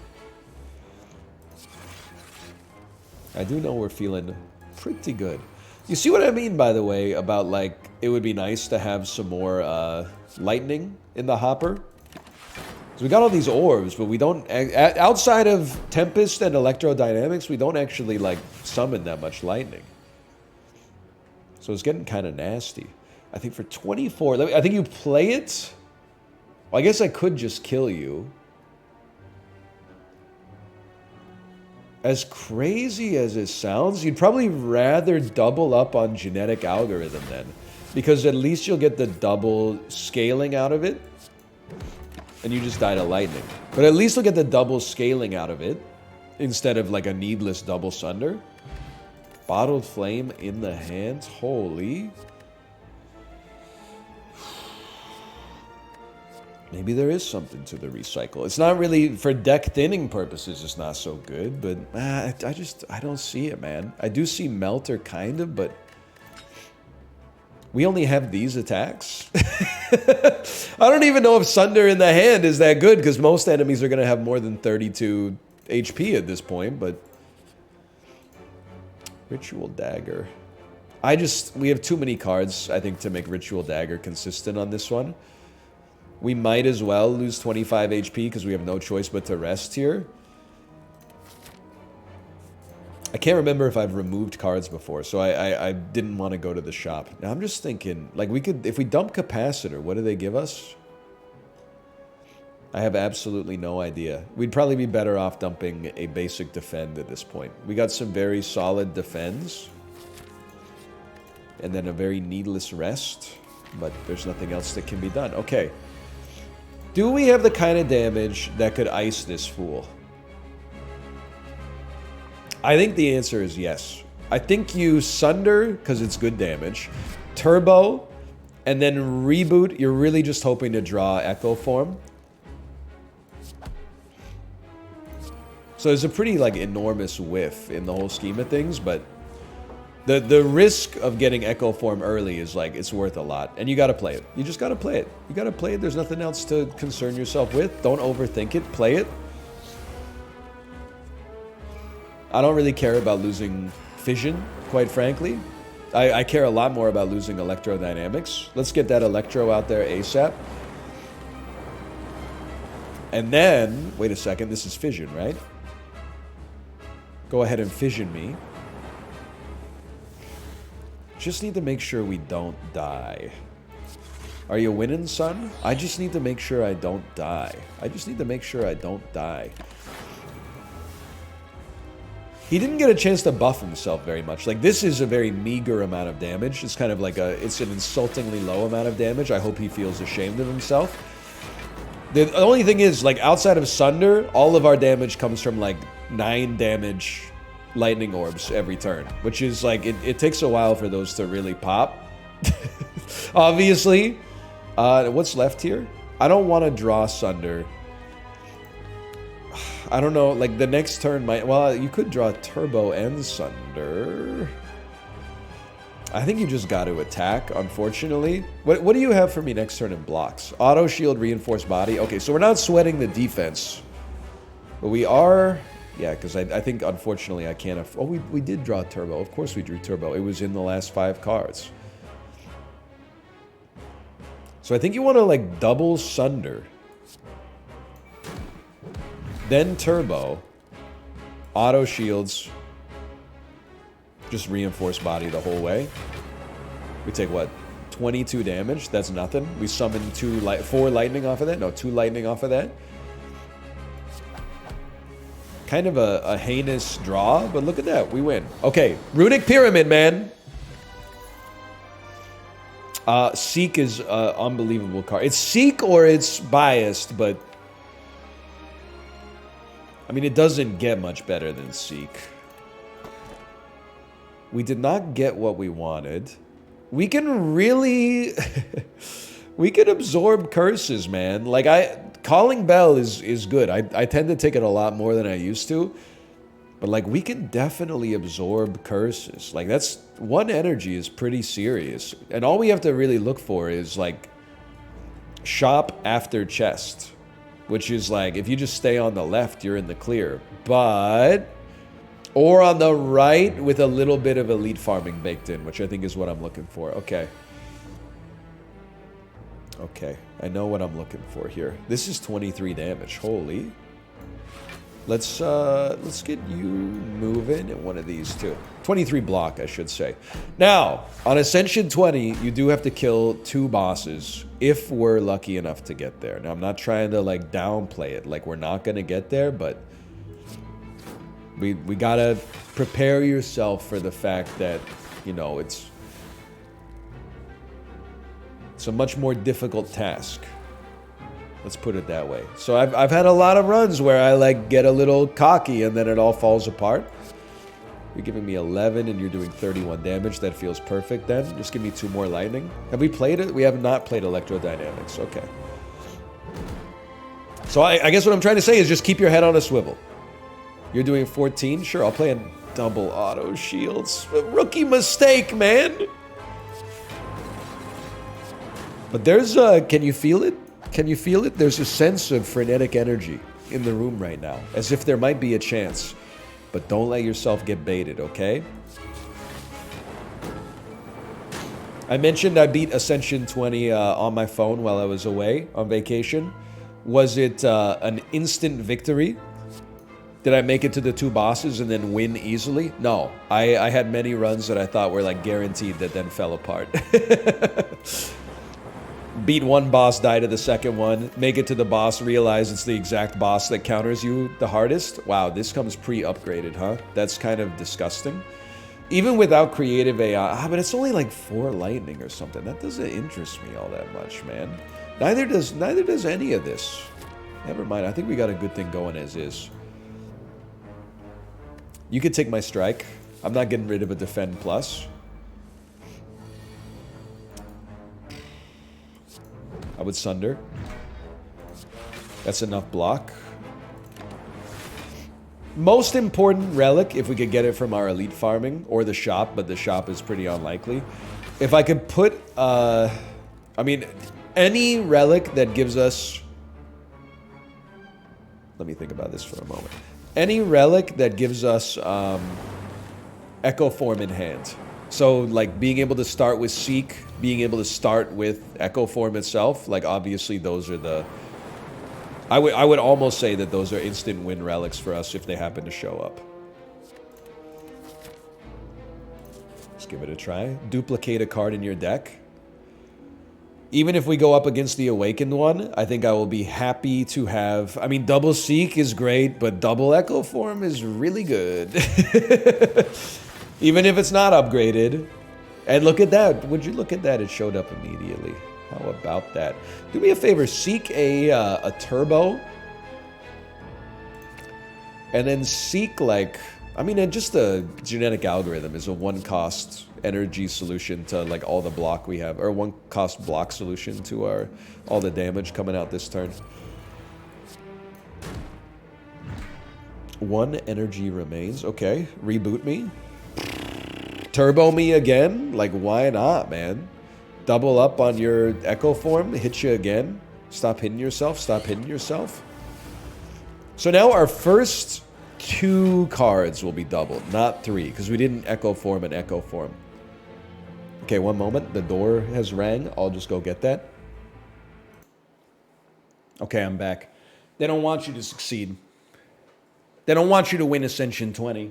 I do know we're feeling pretty good. You see what I mean, by the way, about, like, it would be nice to have some more lightning in the hopper? So we got all these orbs, but we don't... Outside of Tempest and Electrodynamics, we don't actually, like, summon that much lightning. So it's getting kind of nasty. I think for 24... I think you play it... Well, I guess I could just kill you. As crazy as it sounds, you'd probably rather double up on genetic algorithm then. Because at least you'll get the double scaling out of it. And you just die to lightning. But at least you'll get the double scaling out of it. Instead of like a needless double Sunder. Bottled Flame in the hands. Holy. Maybe there is something to the recycle. It's not really, for deck thinning purposes, it's not so good, but I don't see it, man. I do see Melter kind of, but We only have these attacks? I don't even know if Sunder in the hand is that good, because most enemies are going to have more than 32 HP at this point, but... Ritual Dagger. We have too many cards, I think, to make Ritual Dagger consistent on this one. We might as well lose 25 HP, because we have no choice but to rest here. I can't remember if I've removed cards before, so I didn't want to go to the shop. Now I'm just thinking, like, we could, if we dump Capacitor, what do they give us? I have absolutely no idea. We'd probably be better off dumping a basic defend at this point. We got some very solid defends. And then a very needless rest. But there's nothing else that can be done. Okay. Do we have the kind of damage that could ice this fool? I think the answer is yes. I think you Sunder, because it's good damage, Turbo, and then Reboot. You're really just hoping to draw Echo Form. So it's a pretty, like, enormous whiff in the whole scheme of things, but the risk of getting Echo Form early is, like, it's worth a lot. And you gotta play it. You just gotta play it. You gotta play it. There's nothing else to concern yourself with. Don't overthink it. Play it. I don't really care about losing Fission, quite frankly. I care a lot more about losing Electrodynamics. Let's get that Electro out there ASAP. And then, wait a second, this is Fission, right? Go ahead and Fission me. Just need to make sure we don't die. Are you winning, son? I just need to make sure I don't die. I just need to make sure I don't die. He didn't get a chance to buff himself very much. Like, this is a very meager amount of damage. It's kind of like it's an insultingly low amount of damage. I hope he feels ashamed of himself. The only thing is, like, outside of Sunder, all of our damage comes from, like, 9 damage lightning orbs every turn. Which is, like, it takes a while for those to really pop. Obviously. What's left here? I don't want to draw Sunder. I don't know, like, the next turn might... Well, you could draw Turbo and Sunder. I think you just got to attack, unfortunately. What do you have for me next turn in blocks? Auto Shield, Reinforced Body. Okay, so we're not sweating the defense. But we are... Yeah, because I think, unfortunately, I can't... Oh, we did draw Turbo. Of course we drew Turbo. It was in the last 5 cards. So I think you want to, like, double Sunder. Then Turbo, Auto Shields, just Reinforced Body the whole way. We take, what, 22 damage? That's nothing. We summon 4 lightning off of that? No, 2 lightning off of that. Kind of a heinous draw, but look at that. We win. Okay, Runic Pyramid, man. Seek is an unbelievable card. It's Seek or it's biased, but... I mean, it doesn't get much better than Seek. We did not get what we wanted. We can really... we can absorb curses, man. Like, Calling Bell is good. I tend to take it a lot more than I used to. But, like, we can definitely absorb curses. Like, that's... 1 energy is pretty serious. And all we have to really look for is, like... Shop after chest. Which is like, if you just stay on the left, you're in the clear. But... Or on the right with a little bit of elite farming baked in, which I think is what I'm looking for. Okay. Okay. I know what I'm looking for here. This is 23 damage. Holy. Let's get you moving in one of these two. 23 block, I should say. Now, on Ascension 20, you do have to kill 2 bosses if we're lucky enough to get there. Now, I'm not trying to, like, downplay it. Like, we're not going to get there, but we got to prepare yourself for the fact that, you know, it's a much more difficult task. Let's put it that way. So I've had a lot of runs where I, like, get a little cocky and then it all falls apart. You're giving me 11 and you're doing 31 damage. That feels perfect then. Just give me 2 more lightning. Have we played it? We have not played Electrodynamics. Okay. So I guess what I'm trying to say is just keep your head on a swivel. You're doing 14? Sure, I'll play a double auto shields. A rookie mistake, man. But there's can you feel it? Can you feel it? There's a sense of frenetic energy in the room right now, as if there might be a chance. But don't let yourself get baited, okay? I mentioned I beat Ascension 20 on my phone while I was away on vacation. Was it an instant victory? Did I make it to the 2 bosses and then win easily? No. I had many runs that I thought were like guaranteed that then fell apart. Beat 1 boss, die to the second one, make it to the boss, realize it's the exact boss that counters you the hardest. Wow, this comes pre-upgraded, huh? That's kind of disgusting. Even without creative AI, but it's only like 4 lightning or something. That doesn't interest me all that much, man. Neither does any of this. Never mind, I think we got a good thing going as is. You could take my strike. I'm not getting rid of a defend plus. I would sunder. That's enough block. Most important relic, if we could get it from our elite farming, or the shop, but the shop is pretty unlikely. If I could put, I mean, any relic that gives us... Let me think about this for a moment. Any relic that gives us Echo Form in hand. So, like, being able to start with Seek, being able to start with Echo Form itself, like, obviously those are the... I would almost say that those are instant win relics for us if they happen to show up. Let's give it a try. Duplicate a card in your deck. Even if we go up against the Awakened one, I think I will be happy to have... I mean, double Seek is great, but double Echo Form is really good. Even if it's not upgraded. And look at that. Would you look at that? It showed up immediately. How about that? Do me a favor. Seek a turbo. And then seek, like... I mean, just a genetic algorithm is a 1-cost energy solution to, like, all the block we have. Or 1-cost block solution to all the damage coming out this turn. 1 energy remains. Okay. Reboot me. Turbo me again? Like, why not, man? Double up on your Echo Form. Hit you again. Stop hitting yourself. Stop hitting yourself. So now our first 2 cards will be doubled, not 3, because we didn't Echo Form and Echo Form. Okay, one moment. The door has rang. I'll just go get that. Okay, I'm back. They don't want you to succeed. They don't want you to win Ascension 20.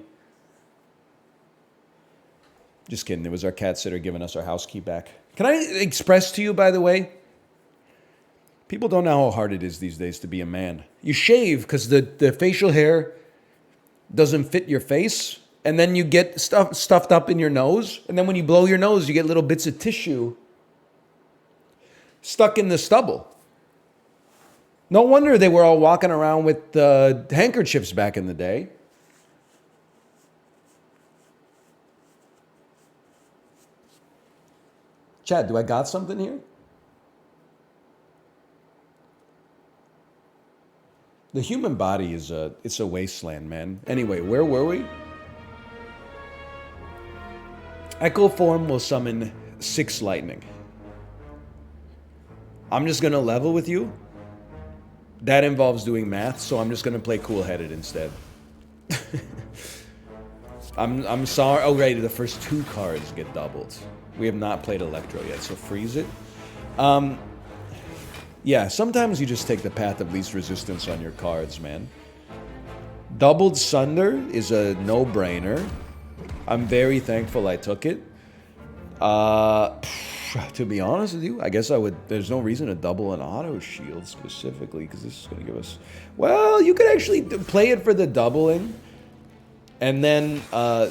Just kidding. It was our cat sitter giving us our house key back. Can I express to you, by the way? People don't know how hard it is these days to be a man. You shave because the facial hair doesn't fit your face. And then you get stuffed up in your nose. And then when you blow your nose, you get little bits of tissue stuck in the stubble. No wonder they were all walking around with handkerchiefs back in the day. Chad, do I got something here? The human body is it's a wasteland, man. Anyway, where were we? Echo Form will summon 6 lightning. I'm just gonna level with you. That involves doing math, so I'm just gonna play cool-headed instead. I'm sorry. Oh, right, the first 2 cards get doubled. We have not played Electro yet, so freeze it. Yeah, sometimes you just take the path of least resistance on your cards, man. Doubled Sunder is a no-brainer. I'm very thankful I took it. To be honest with you, I guess I would... There's no reason to double an auto shield specifically, because this is going to give us... Well, you could actually play it for the doubling. And then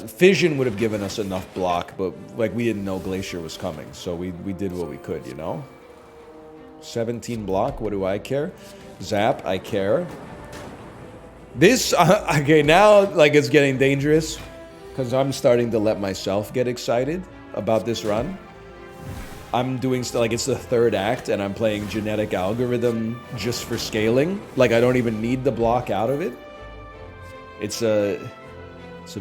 Fission would have given us enough block, but like we didn't know Glacier was coming, so we did what we could, you know? 17 block, what do I care? Zap, I care. This, okay, now like it's getting dangerous because I'm starting to let myself get excited about this run. I'm doing like it's the 3rd act and I'm playing genetic algorithm just for scaling. Like I don't even need the block out of it. It's a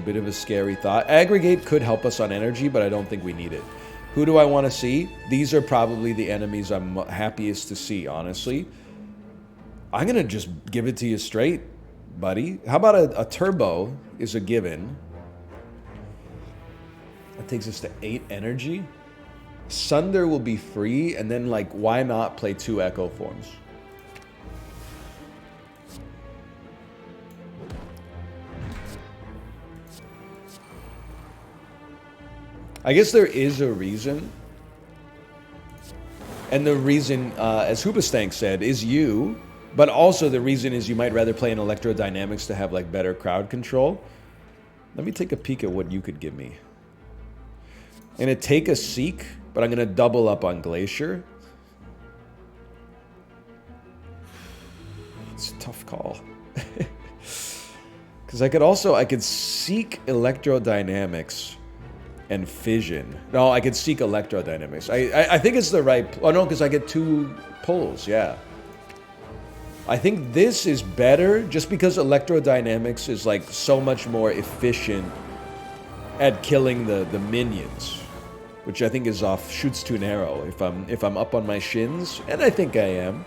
bit of a scary thought. Aggregate could help us on energy, but I don't think we need it. Who do I want to see? These are probably the enemies I'm happiest to see, honestly. I'm going to just give it to you straight, buddy. How about a turbo is a given? That takes us to 8 energy. Sunder will be free, and then, like, why not play 2 Echo Forms? I guess there is a reason. And the reason, as Hoobastank said, is you. But also the reason is you might rather play an Electrodynamics to have, like, better crowd control. Let me take a peek at what you could give me. I'm going to take a Seek, but I'm going to double up on Glacier. It's a tough call. Because I could Seek Electrodynamics and Fission. No, I could Seek Electrodynamics. I think it's the right... Oh, no, because I get 2 pulls, yeah. I think this is better just because Electrodynamics is, like, so much more efficient at killing the minions. Which I think is off... Shoots too narrow if I'm up on my shins. And I think I am.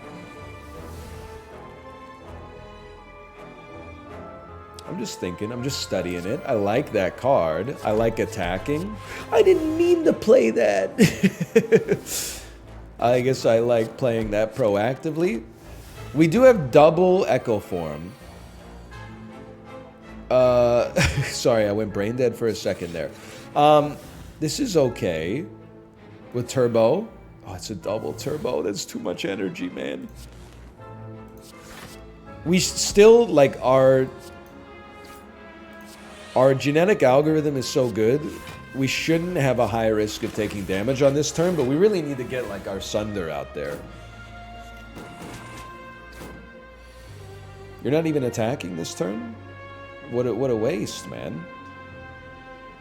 I'm just thinking. I'm just studying it. I like that card. I like attacking. I didn't mean to play that. I guess I like playing that proactively. We do have double Echo Form. Sorry, I went brain dead for a second there. This is okay. With Turbo. Oh, it's a double Turbo. That's too much energy, man. We still, like, our genetic algorithm is so good, we shouldn't have a high risk of taking damage on this turn, but we really need to get, like, our Sunder out there. You're not even attacking this turn? What a waste, man.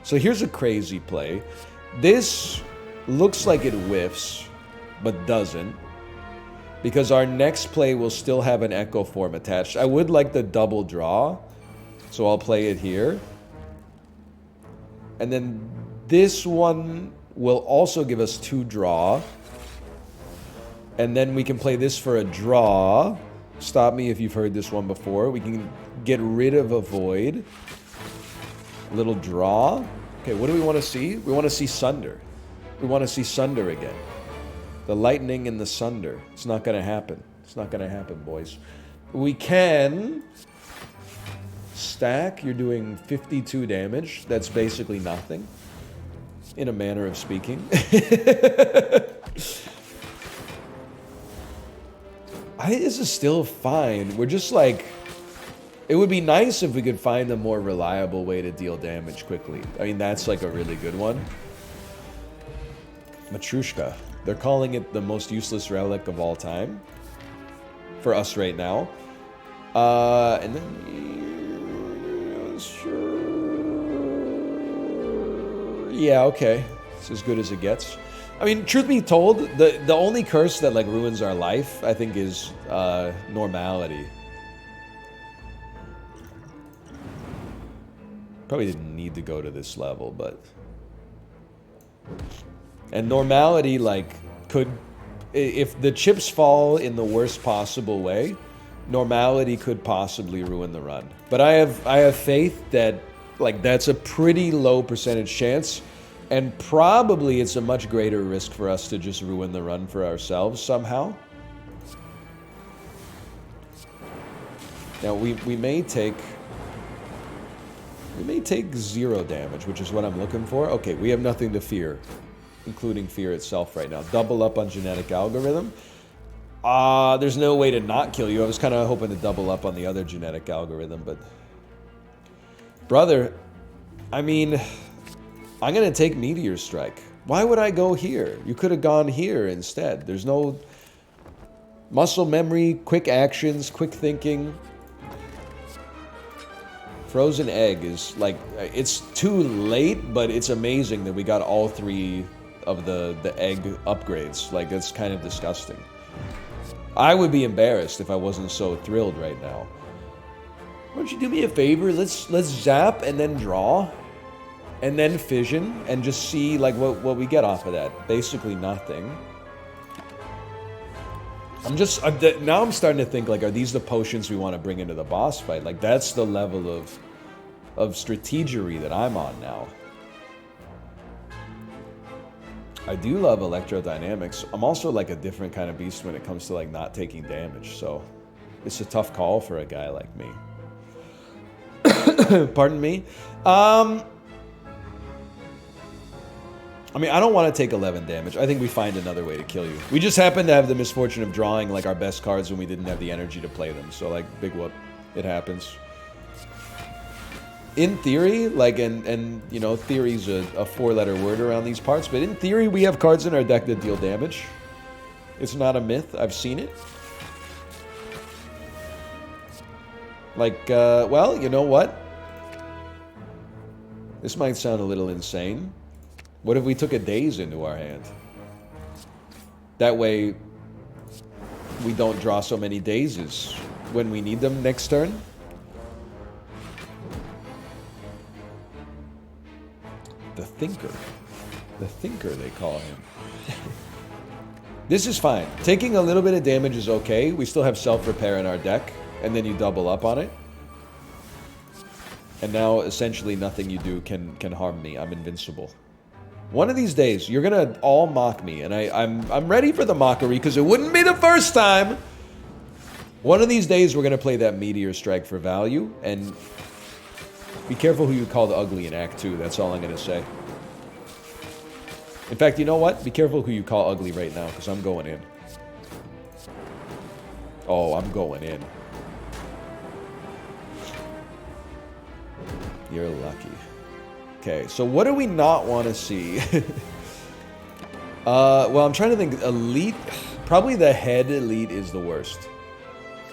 So here's a crazy play. This looks like it whiffs, but doesn't. Because our next play will still have an Echo Form attached. I would like the double draw, so I'll play it here. And then this one will also give us 2 draw. And then we can play this for a draw. Stop me if you've heard this one before. We can get rid of a Void. Little draw. Okay, what do we want to see? We want to see Sunder. We want to see Sunder again. The lightning and the Sunder. It's not going to happen. It's not going to happen, boys. We can... Stack, you're doing 52 damage. That's basically nothing. In a manner of speaking. This is still fine. We're just like... It would be nice if we could find a more reliable way to deal damage quickly. I mean, that's like a really good one. Matrushka. They're calling it the most useless relic of all time. For us right now. And then... Sure. Yeah, okay. It's as good as it gets. I mean, truth be told, the only curse that, like, ruins our life, I think, is normality. Probably didn't need to go to this level, but... And normality, like, could... If the chips fall in the worst possible way, normality could possibly ruin the run. But I have faith that, like, that's a pretty low percentage chance, and probably it's a much greater risk for us to just ruin the run for ourselves somehow. Now we may take 0 damage, which is what I'm looking for. Okay, we have nothing to fear, including fear itself right now. Double up on genetic algorithm. There's no way to not kill you. I was kind of hoping to double up on the other genetic algorithm, but... Brother, I mean, I'm going to take Meteor Strike. Why would I go here? You could have gone here instead. There's no... Muscle memory, quick actions, quick thinking. Frozen Egg is, like... It's too late, but it's amazing that we got all 3 of the egg upgrades. Like, that's kind of disgusting. I would be embarrassed if I wasn't so thrilled right now. Why don't you do me a favor? Let's zap and then draw. and then fission, and just see like what we get off of that. Basically nothing. Now I'm starting to think like, are these the potions we want to bring into the boss fight? Like that's the level of strategery that I'm on now. I do love electrodynamics. I'm also like a different kind of beast when it comes to like not taking damage, so it's a tough call for a guy like me. Pardon me. I mean, I don't want to take 11 damage. I think we find another way to kill you. We just happen to have the misfortune of drawing like our best cards when we didn't have the energy to play them. So like, big whoop. It happens. In theory, like, and you know, theory's a 4-letter word around these parts, but in theory, we have cards in our deck that deal damage. It's not a myth. I've seen it. Like, well, you know what? This might sound a little insane. What if we took a Daze into our hand? That way, we don't draw so many Dazes when we need them next turn. The Thinker. The Thinker, they call him. This is fine. Taking a little bit of damage is okay. We still have self-repair in our deck, and then you double up on it. And now, essentially, nothing you do can harm me. I'm invincible. One of these days, you're gonna all mock me, and I'm ready for the mockery, because it wouldn't be the first time! One of these days, we're gonna play that Meteor Strike for value, and be careful who you call the ugly in Act 2, that's all I'm gonna say. In fact, you know what? Be careful who you call ugly right now, because I'm going in. Oh, I'm going in. You're lucky. Okay, so what do we not want to see? Well, I'm trying to think. Elite, probably the head elite is the worst.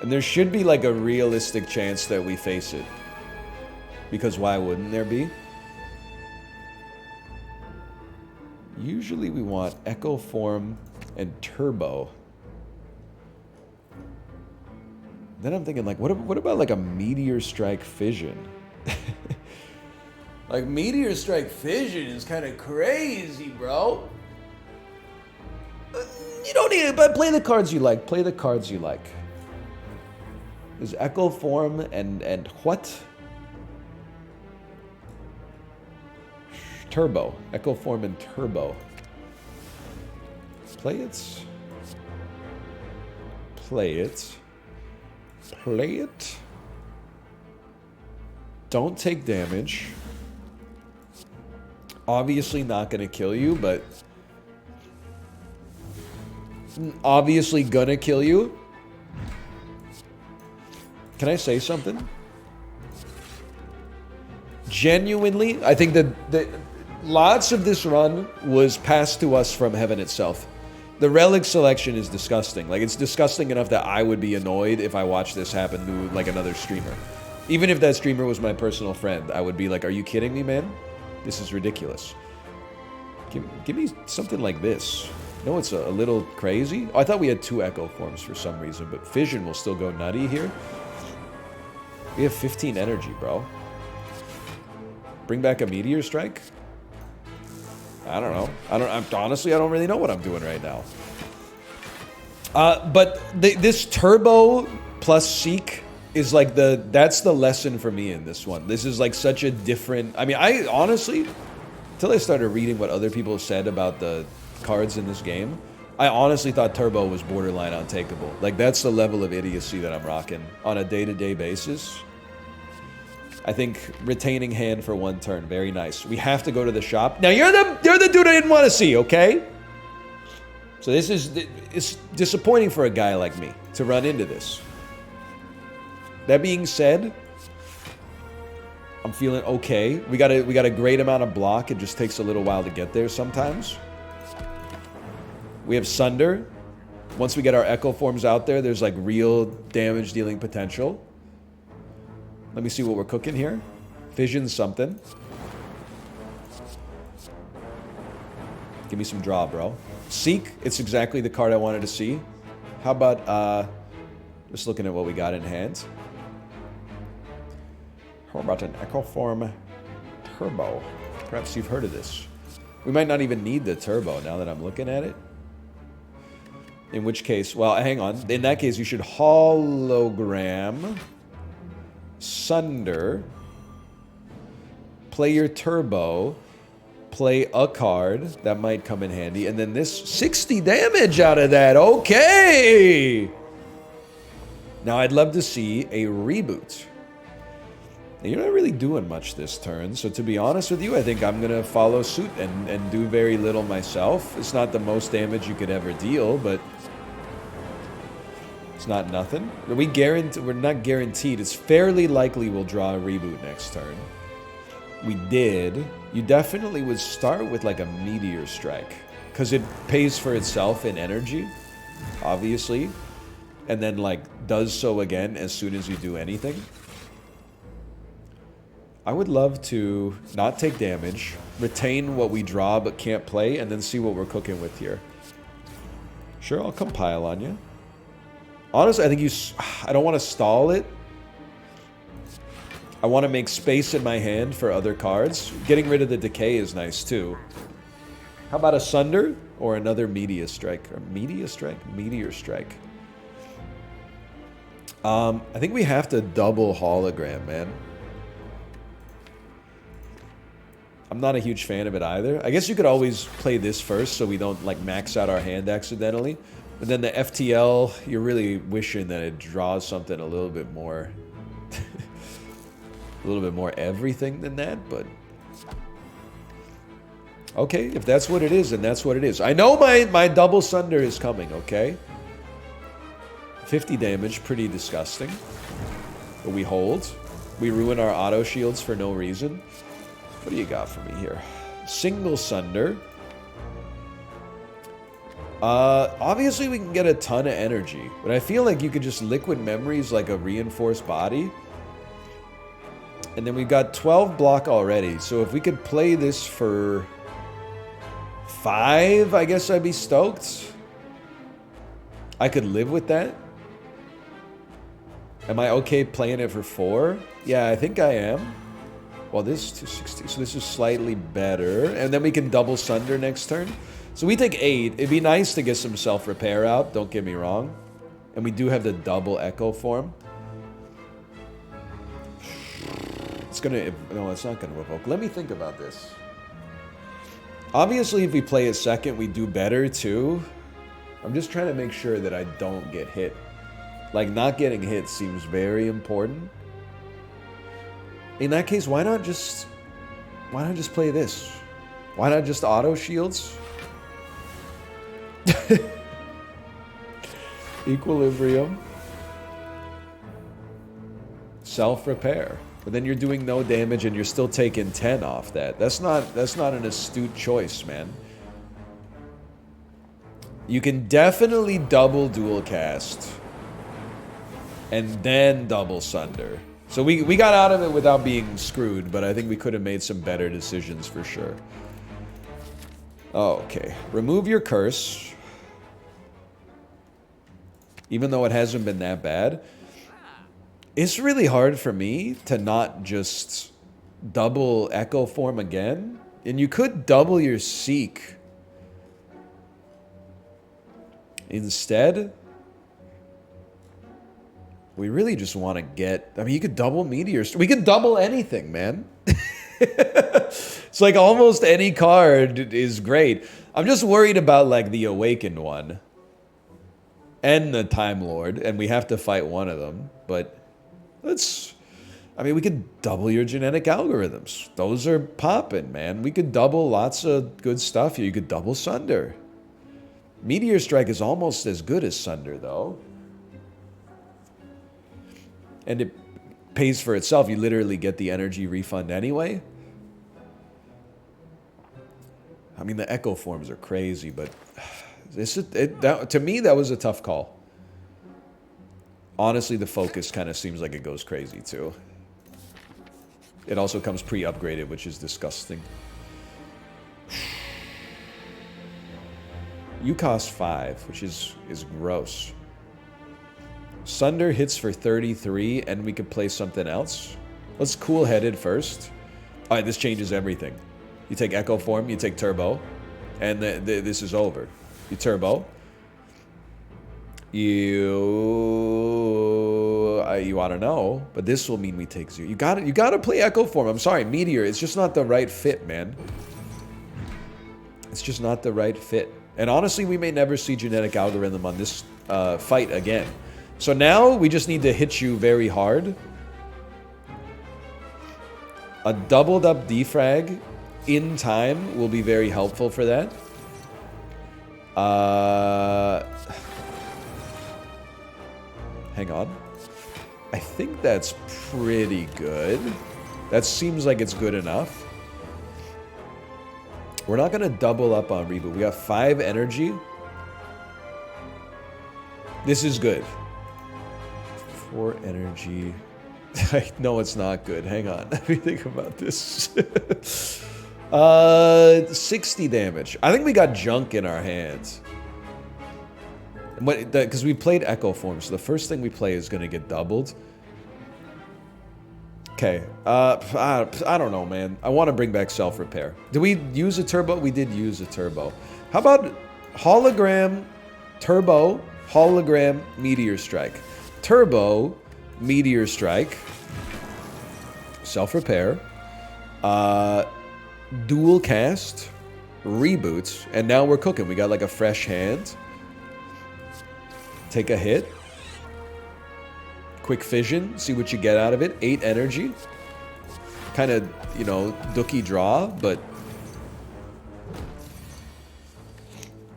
And there should be like a realistic chance that we face it. Because why wouldn't there be? Usually we want Echo Form and Turbo. Then I'm thinking like, what about like a Meteor Strike Fission? Like, Meteor Strike Fission is kind of crazy, bro. You don't need it, but play the cards you like. Play the cards you like. There's Echo Form and what? Turbo. Echo Form and Turbo. Play it. Play it. Play it. Don't take damage. Obviously not gonna kill you, but obviously gonna kill you. Can I say something? Genuinely, I think that lots of this run was passed to us from heaven itself. The relic selection is disgusting. Like, it's disgusting enough that I would be annoyed if I watched this happen to like another streamer. Even if that streamer was my personal friend, I would be like, are you kidding me, man? This is ridiculous. Give me something like this. No, it's a little crazy. Oh, I thought we had 2 Echo Forms for some reason, but Fission will still go nutty here. We have 15 energy, bro. Bring back a Meteor Strike? I don't know. Honestly, I don't really know what I'm doing right now. But this Turbo plus Seek is like that's the lesson for me in this one. This is like such a different, I mean, I honestly, until I started reading what other people said about the cards in this game, I honestly thought Turbo was borderline untakeable. Like, that's the level of idiocy that I'm rocking on a day-to-day basis. I think retaining hand for 1 turn, very nice. We have to go to the shop. Now, you're the dude I didn't want to see, okay? So it's disappointing for a guy like me to run into this. That being said, I'm feeling okay. We got a great amount of block. It just takes a little while to get there sometimes. We have Sunder. Once we get our Echo Forms out there, there's like real damage dealing potential. Let me see what we're cooking here. Fission something. Give me some draw, bro. Seek, it's exactly the card I wanted to see. How about, just looking at what we got in hand. How about an Echo Form Turbo? Perhaps you've heard of this. We might not even need the turbo now that I'm looking at it. In which case, well, hang on. In that case, you should hologram, sunder, play your turbo, play a card. That might come in handy. And then this 60 damage out of that. Okay! Now, I'd love to see a reboot. Now, you're not really doing much this turn, so to be honest with you, I think I'm going to follow suit and do very little myself. It's not the most damage you could ever deal, but it's not nothing. We're not guaranteed. It's fairly likely we'll draw a reboot next turn. We did. You definitely would start with like a meteor strike, because it pays for itself in energy, obviously, and then like does so again as soon as you do anything. I would love to not take damage, retain what we draw but can't play, and then see what we're cooking with here. Sure, I'll compile on you. Honestly, I think I don't want to stall it. I want to make space in my hand for other cards. Getting rid of the decay is nice too. How about a Sunder or another Meteor Strike? Or Meteor Strike? Meteor Strike. I think we have to double hologram, man. I'm not a huge fan of it either. I guess you could always play this first so we don't like max out our hand accidentally. But then the FTL, you're really wishing that it draws something a little bit more a little bit more everything than that, but okay, if that's what it is, then that's what it is. I know my double Sunder is coming, okay? 50 damage, pretty disgusting. But we hold. We ruin our auto shields for no reason. What do you got for me here? Single Sunder. Obviously we can get a ton of energy, but I feel like you could just liquid memories like a reinforced body. And then we've got 12 block already, so if we could play this for 5, I guess I'd be stoked. I could live with that. Am I okay playing it for 4? Yeah, I think I am. Well, this is 260, so this is slightly better. And then we can double Sunder next turn. So we take 8. It'd be nice to get some self-repair out, don't get me wrong. And we do have the double Echo form. It's gonna... No, it's not gonna evoke. Let me think about this. Obviously, if we play it second, we do better, too. I'm just trying to make sure that I don't get hit. Like, not getting hit seems very important. In that case, why not just play this? Why not just auto shields? Equilibrium. Self-repair. But then you're doing no damage and you're still taking 10 off that. That's not an astute choice, man. You can definitely double dual cast. And then double Sunder. So we got out of it without being screwed, but I think we could have made some better decisions for sure. Okay. Remove your curse. Even though it hasn't been that bad. It's really hard for me to not just double Echo form again. And you could double your Seek instead. We really just want to get... I mean, you could double Meteors. We could double anything, man. It's like almost any card is great. I'm just worried about, like, the Awakened one. And the Time Lord. And we have to fight one of them. But let's... I mean, we could double your genetic algorithms. Those are popping, man. We could double lots of good stuff here. You could double Sunder. Meteor Strike is almost as good as Sunder, though. And it pays for itself. You literally get the energy refund anyway. I mean, the Echo forms are crazy, but to me, that was a tough call. Honestly, the focus kind of seems like it goes crazy, too. It also comes pre-upgraded, which is disgusting. You cost 5, which is gross. Sunder hits for 33, and we could play something else. Let's cool-headed first. All right, this changes everything. You take Echo Form, you take Turbo, and this is over. You Turbo. You ought to know, but this will mean we take 0. You gotta play Echo Form. I'm sorry, Meteor. It's just not the right fit, man. It's just not the right fit. And honestly, we may never see Genetic Algorithm on this fight again. So now we just need to hit you very hard. A doubled up defrag in time will be very helpful for that. Hang on. I think that's pretty good. That seems like it's good enough. We're not going to double up on reboot. We got 5 energy. This is good. 4 energy. No, it's not good. Hang on. Let me think about this. 60 damage. I think we got junk in our hands. Because we played Echo Form, so the first thing we play is going to get doubled. Okay. I don't know, man. I want to bring back Self-Repair. Did we use a Turbo? We did use a Turbo. How about Hologram, Turbo, Hologram, Meteor Strike? Turbo, Meteor Strike, Self-Repair, Dual Cast, Reboots, and now we're cooking. We got like a fresh hand. Take a hit. Quick Fission, see what you get out of it. 8 energy. Kind of, you know, dookie draw, but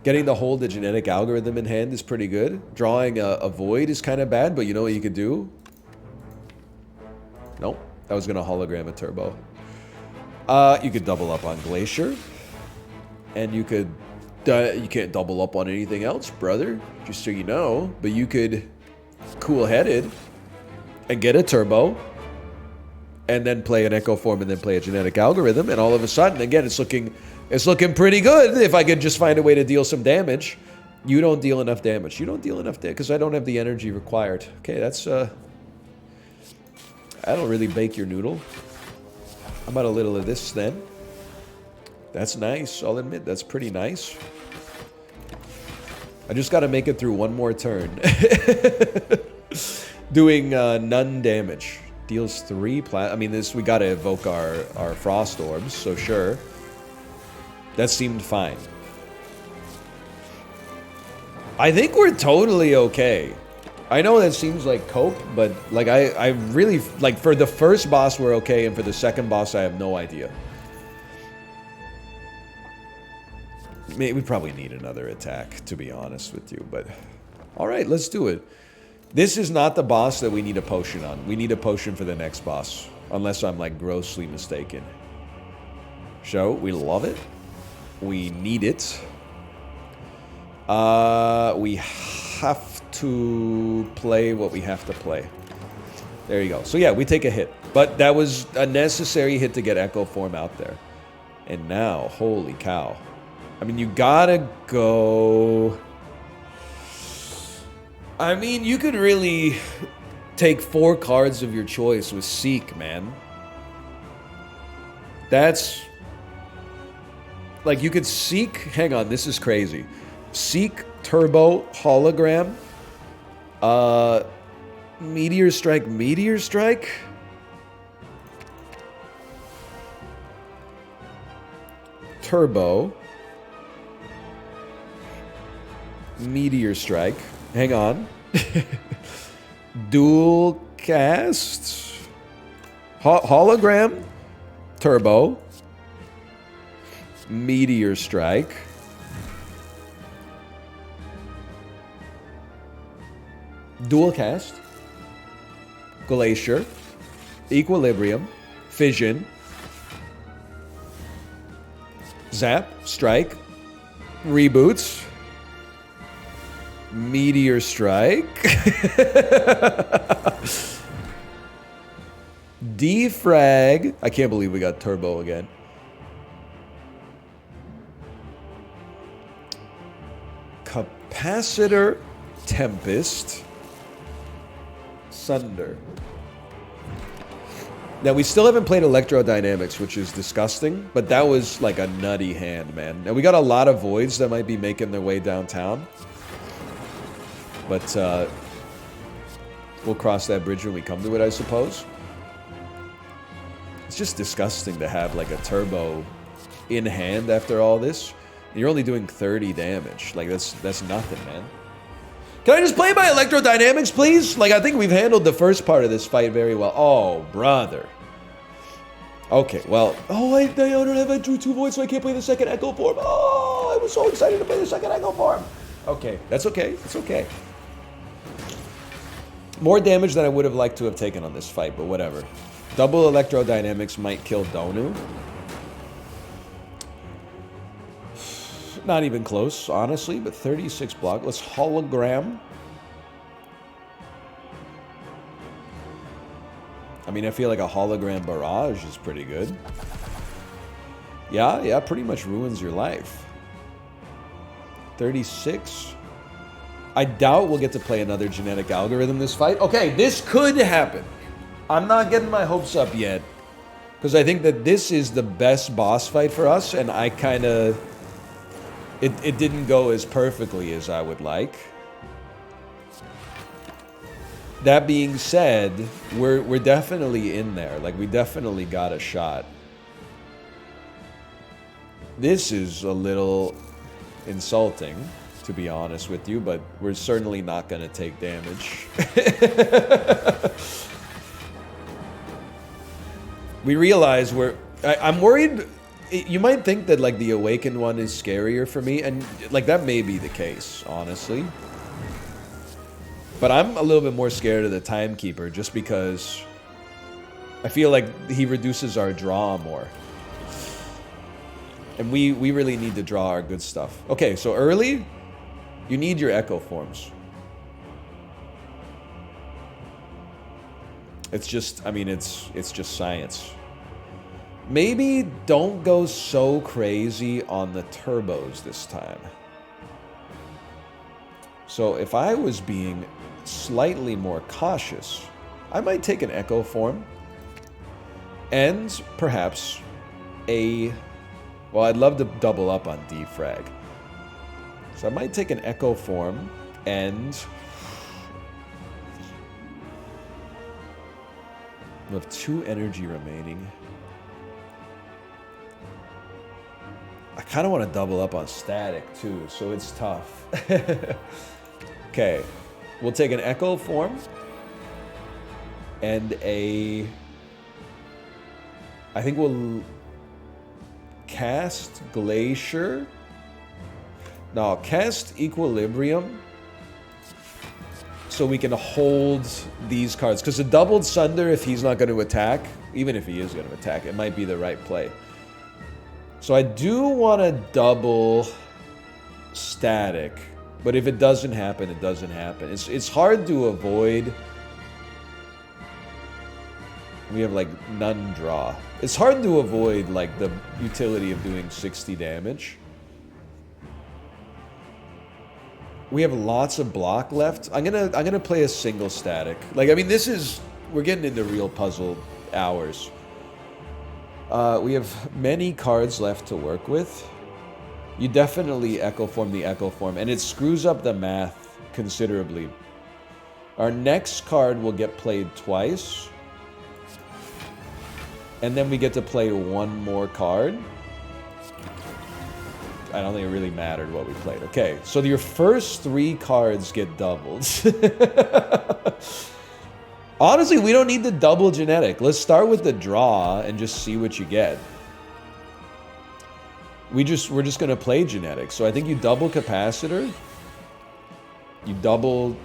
getting the hold the Genetic Algorithm in hand is pretty good. Drawing a Void is kind of bad, but you know what you could do? Nope, that was going to hologram a Turbo. You could double up on Glacier. And you could... you can't double up on anything else, brother. Just so you know. But you could cool-headed and get a Turbo. And then play an Echo Form and then play a Genetic Algorithm. And all of a sudden, again, it's looking pretty good if I could just find a way to deal some damage. You don't deal enough damage. You don't deal enough damage because I don't have the energy required. Okay, that's... I don't really bake your noodle. How about a little of this then? That's nice. I'll admit, that's pretty nice. I just got to make it through one more turn. Doing none damage. Deals 3 I mean, we got to evoke our Frost Orbs, so sure. That seemed fine. I think we're totally okay. I know that seems like cope, but like I really... Like, for the first boss, we're okay, and for the second boss, I have no idea. We probably need another attack, to be honest with you, but... Alright, let's do it. This is not the boss that we need a potion on. We need a potion for the next boss. Unless I'm, like, grossly mistaken. So, we love it. We need it. We have to play what we have to play. There you go. So, yeah, we take a hit. But that was a necessary hit to get Echo Form out there. And now, holy cow. I mean, you gotta go... I mean, you could really take 4 cards of your choice with Seek, man. That's... Like, you could Seek... Hang on, this is crazy. Seek, Turbo, Hologram. Meteor Strike, Meteor Strike? Turbo. Meteor Strike. Hang on. Dual Cast. Hologram. Turbo. Meteor Strike. Dual Cast. Glacier. Equilibrium. Fission. Zap. Strike. Reboots. Meteor Strike. Defrag. I can't believe we got Turbo again. Capacitor. Tempest. Sunder. Now, we still haven't played Electrodynamics, which is disgusting, but that was like a nutty hand, man. Now, we got a lot of voids that might be making their way downtown. But, we'll cross that bridge when we come to it, I suppose. It's just disgusting to have, like, a turbo in hand after all this. You're only doing 30 damage. Like, that's nothing, man. Can I just play my Electrodynamics, please? Like, I think we've handled the first part of this fight very well. Oh, brother. Okay, well... Oh, I don't have Drew 2 voids, so I can't play the second Echo form. Oh, I was so excited to play the second Echo form. Okay, that's okay. It's okay. More damage than I would have liked to have taken on this fight, but whatever. Double Electrodynamics might kill Donu. Not even close, honestly, but 36 block. Let's hologram. I mean, I feel like a hologram barrage is pretty good. Yeah, pretty much ruins your life. 36. I doubt we'll get to play another genetic algorithm this fight. Okay, this could happen. I'm not getting my hopes up yet, because I think that this is the best boss fight for us, and I kind of... It didn't go as perfectly as I would like. That being said, we're definitely in there. Like, we definitely got a shot. This is a little insulting, to be honest with you, but we're certainly not going to take damage. We realize I'm worried... You might think that, like, the Awakened one is scarier for me, and, like, that may be the case, honestly. But I'm a little bit more scared of the Timekeeper, just because I feel like he reduces our draw more. And we really need to draw our good stuff. Okay, so early, you need your Echo forms. It's just, I mean, it's just science. Maybe don't go so crazy on the turbos this time. So if I was being slightly more cautious, I might take an Echo form and perhaps a... Well, I'd love to double up on defrag. So I might take an Echo form and... We have 2 energy remaining. I kind of want to double up on static too, so it's tough. Okay, we'll take an Echo form and a... I think we'll cast Glacier. No, cast Equilibrium so we can hold these cards. Because a doubled Sunder, if he's not going to attack, even if he is going to attack, it might be the right play. So I do want to double static, but if it doesn't happen, it doesn't happen. It's hard to avoid. We have like none draw. It's hard to avoid like the utility of doing 60 damage. We have lots of block left. I'm gonna play a single static. Like, I mean, we're getting into real puzzle hours. We have many cards left to work with. You definitely Echo form the Echo form, and it screws up the math considerably. Our next card will get played twice, and then we get to play one more card. I don't think it really mattered what we played. Okay, so your first 3 cards get doubled. Honestly, we don't need the double genetic. Let's start with the draw and just see what you get. We're just gonna play genetic. So I think you double capacitor. You don't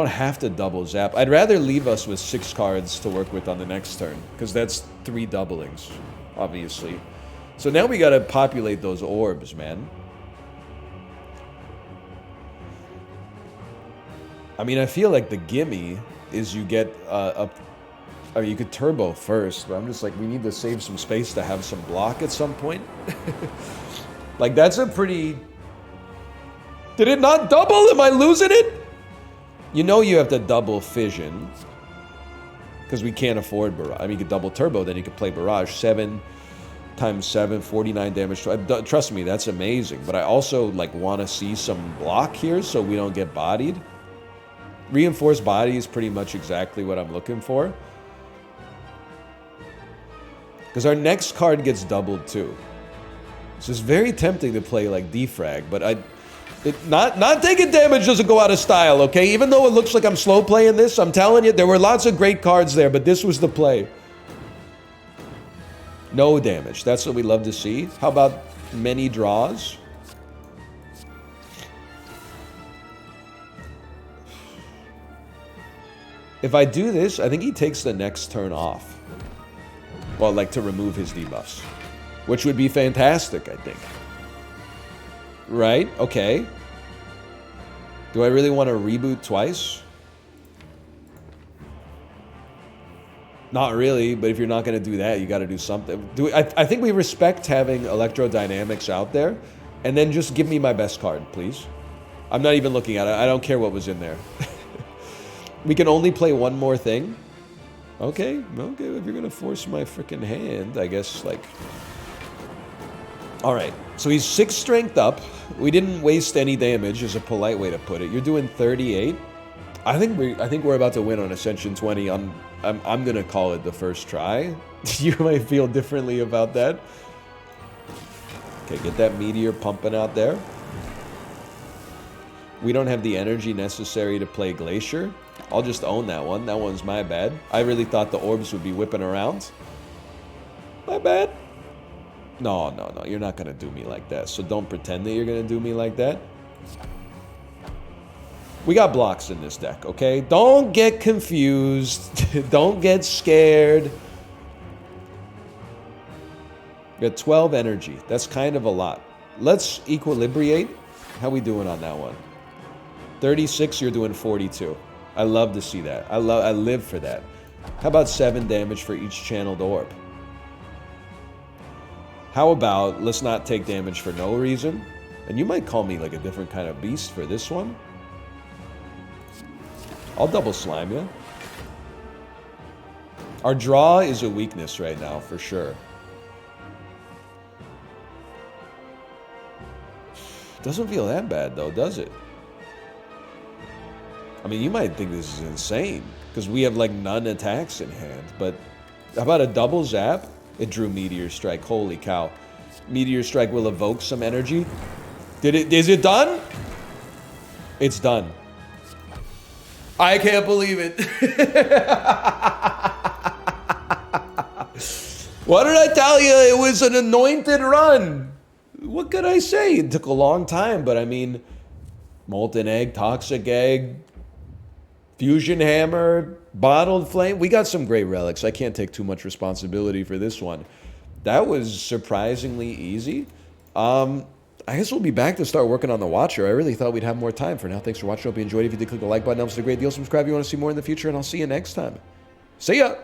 have to double zap. I'd rather leave us with 6 cards to work with on the next turn, because that's 3 doublings, obviously. So now we gotta populate those orbs, man. I mean, I feel like the gimme is you get I mean, you could turbo first, but I'm just like, we need to save some space to have some block at some point. Like, that's a pretty... Did it not double? Am I losing it? You know you have to double fission. because we can't afford Barrage. I mean, you could double turbo, then you could play Barrage. 7 times 7, 49 damage. Trust me, that's amazing. But I also like want to see some block here so we don't get bodied. Reinforced body is pretty much exactly what I'm looking for. Because our next card gets doubled too. So it's very tempting to play like defrag, but not taking damage doesn't go out of style, okay? Even though it looks like I'm slow playing this, I'm telling you, there were lots of great cards there, but this was the play. No damage. That's what we love to see. How about many draws? If I do this, I think he takes the next turn off. Well, like to remove his debuffs. Which would be fantastic, I think. Right? Okay. Do I really want to reboot twice? Not really, but if you're not going to do that, you got to do something. I think we respect having electrodynamics out there. And then just give me my best card, please. I'm not even looking at it. I don't care what was in there. We can only play one more thing. Okay, if you're going to force my freaking hand, I guess, like... Alright, so he's 6 strength up. We didn't waste any damage, is a polite way to put it. You're doing 38. I think we're about to win on Ascension 20. I'm gonna call it the first try. You might feel differently about that. Okay, get that meteor pumping out there. We don't have the energy necessary to play Glacier. I'll just own that one. That one's my bad. I really thought the orbs would be whipping around. My bad. No, you're not gonna do me like that. So don't pretend that you're gonna do me like that. We got blocks in this deck, okay? Don't get confused. Don't get scared. We got 12 energy. That's kind of a lot. Let's equilibrate. How we doing on that one? 36, you're doing 42. I love to see that. I live for that. How about 7 damage for each channeled orb? How about, let's not take damage for no reason. And you might call me like a different kind of beast for this one. I'll double slime you. Our draw is a weakness right now, for sure. Doesn't feel that bad, though, does it? I mean, you might think this is insane, because we have, like, none attacks in hand, but how about a double zap? It drew Meteor Strike. Holy cow. Meteor Strike will evoke some energy. Is it done? It's done. I can't believe it. What did I tell you? It was an anointed run. What could I say? It took a long time, but I mean, Molten Egg, Toxic Egg, Fusion Hammer, Bottled Flame. We got some great relics. I can't take too much responsibility for this one. That was surprisingly easy. I guess we'll be back to start working on the Watcher. I really thought we'd have more time. For now, thanks for watching. Hope you enjoyed it. If you did, click the like button. Helps a great deal. Subscribe if you want to see more in the future, and I'll see you next time. See ya!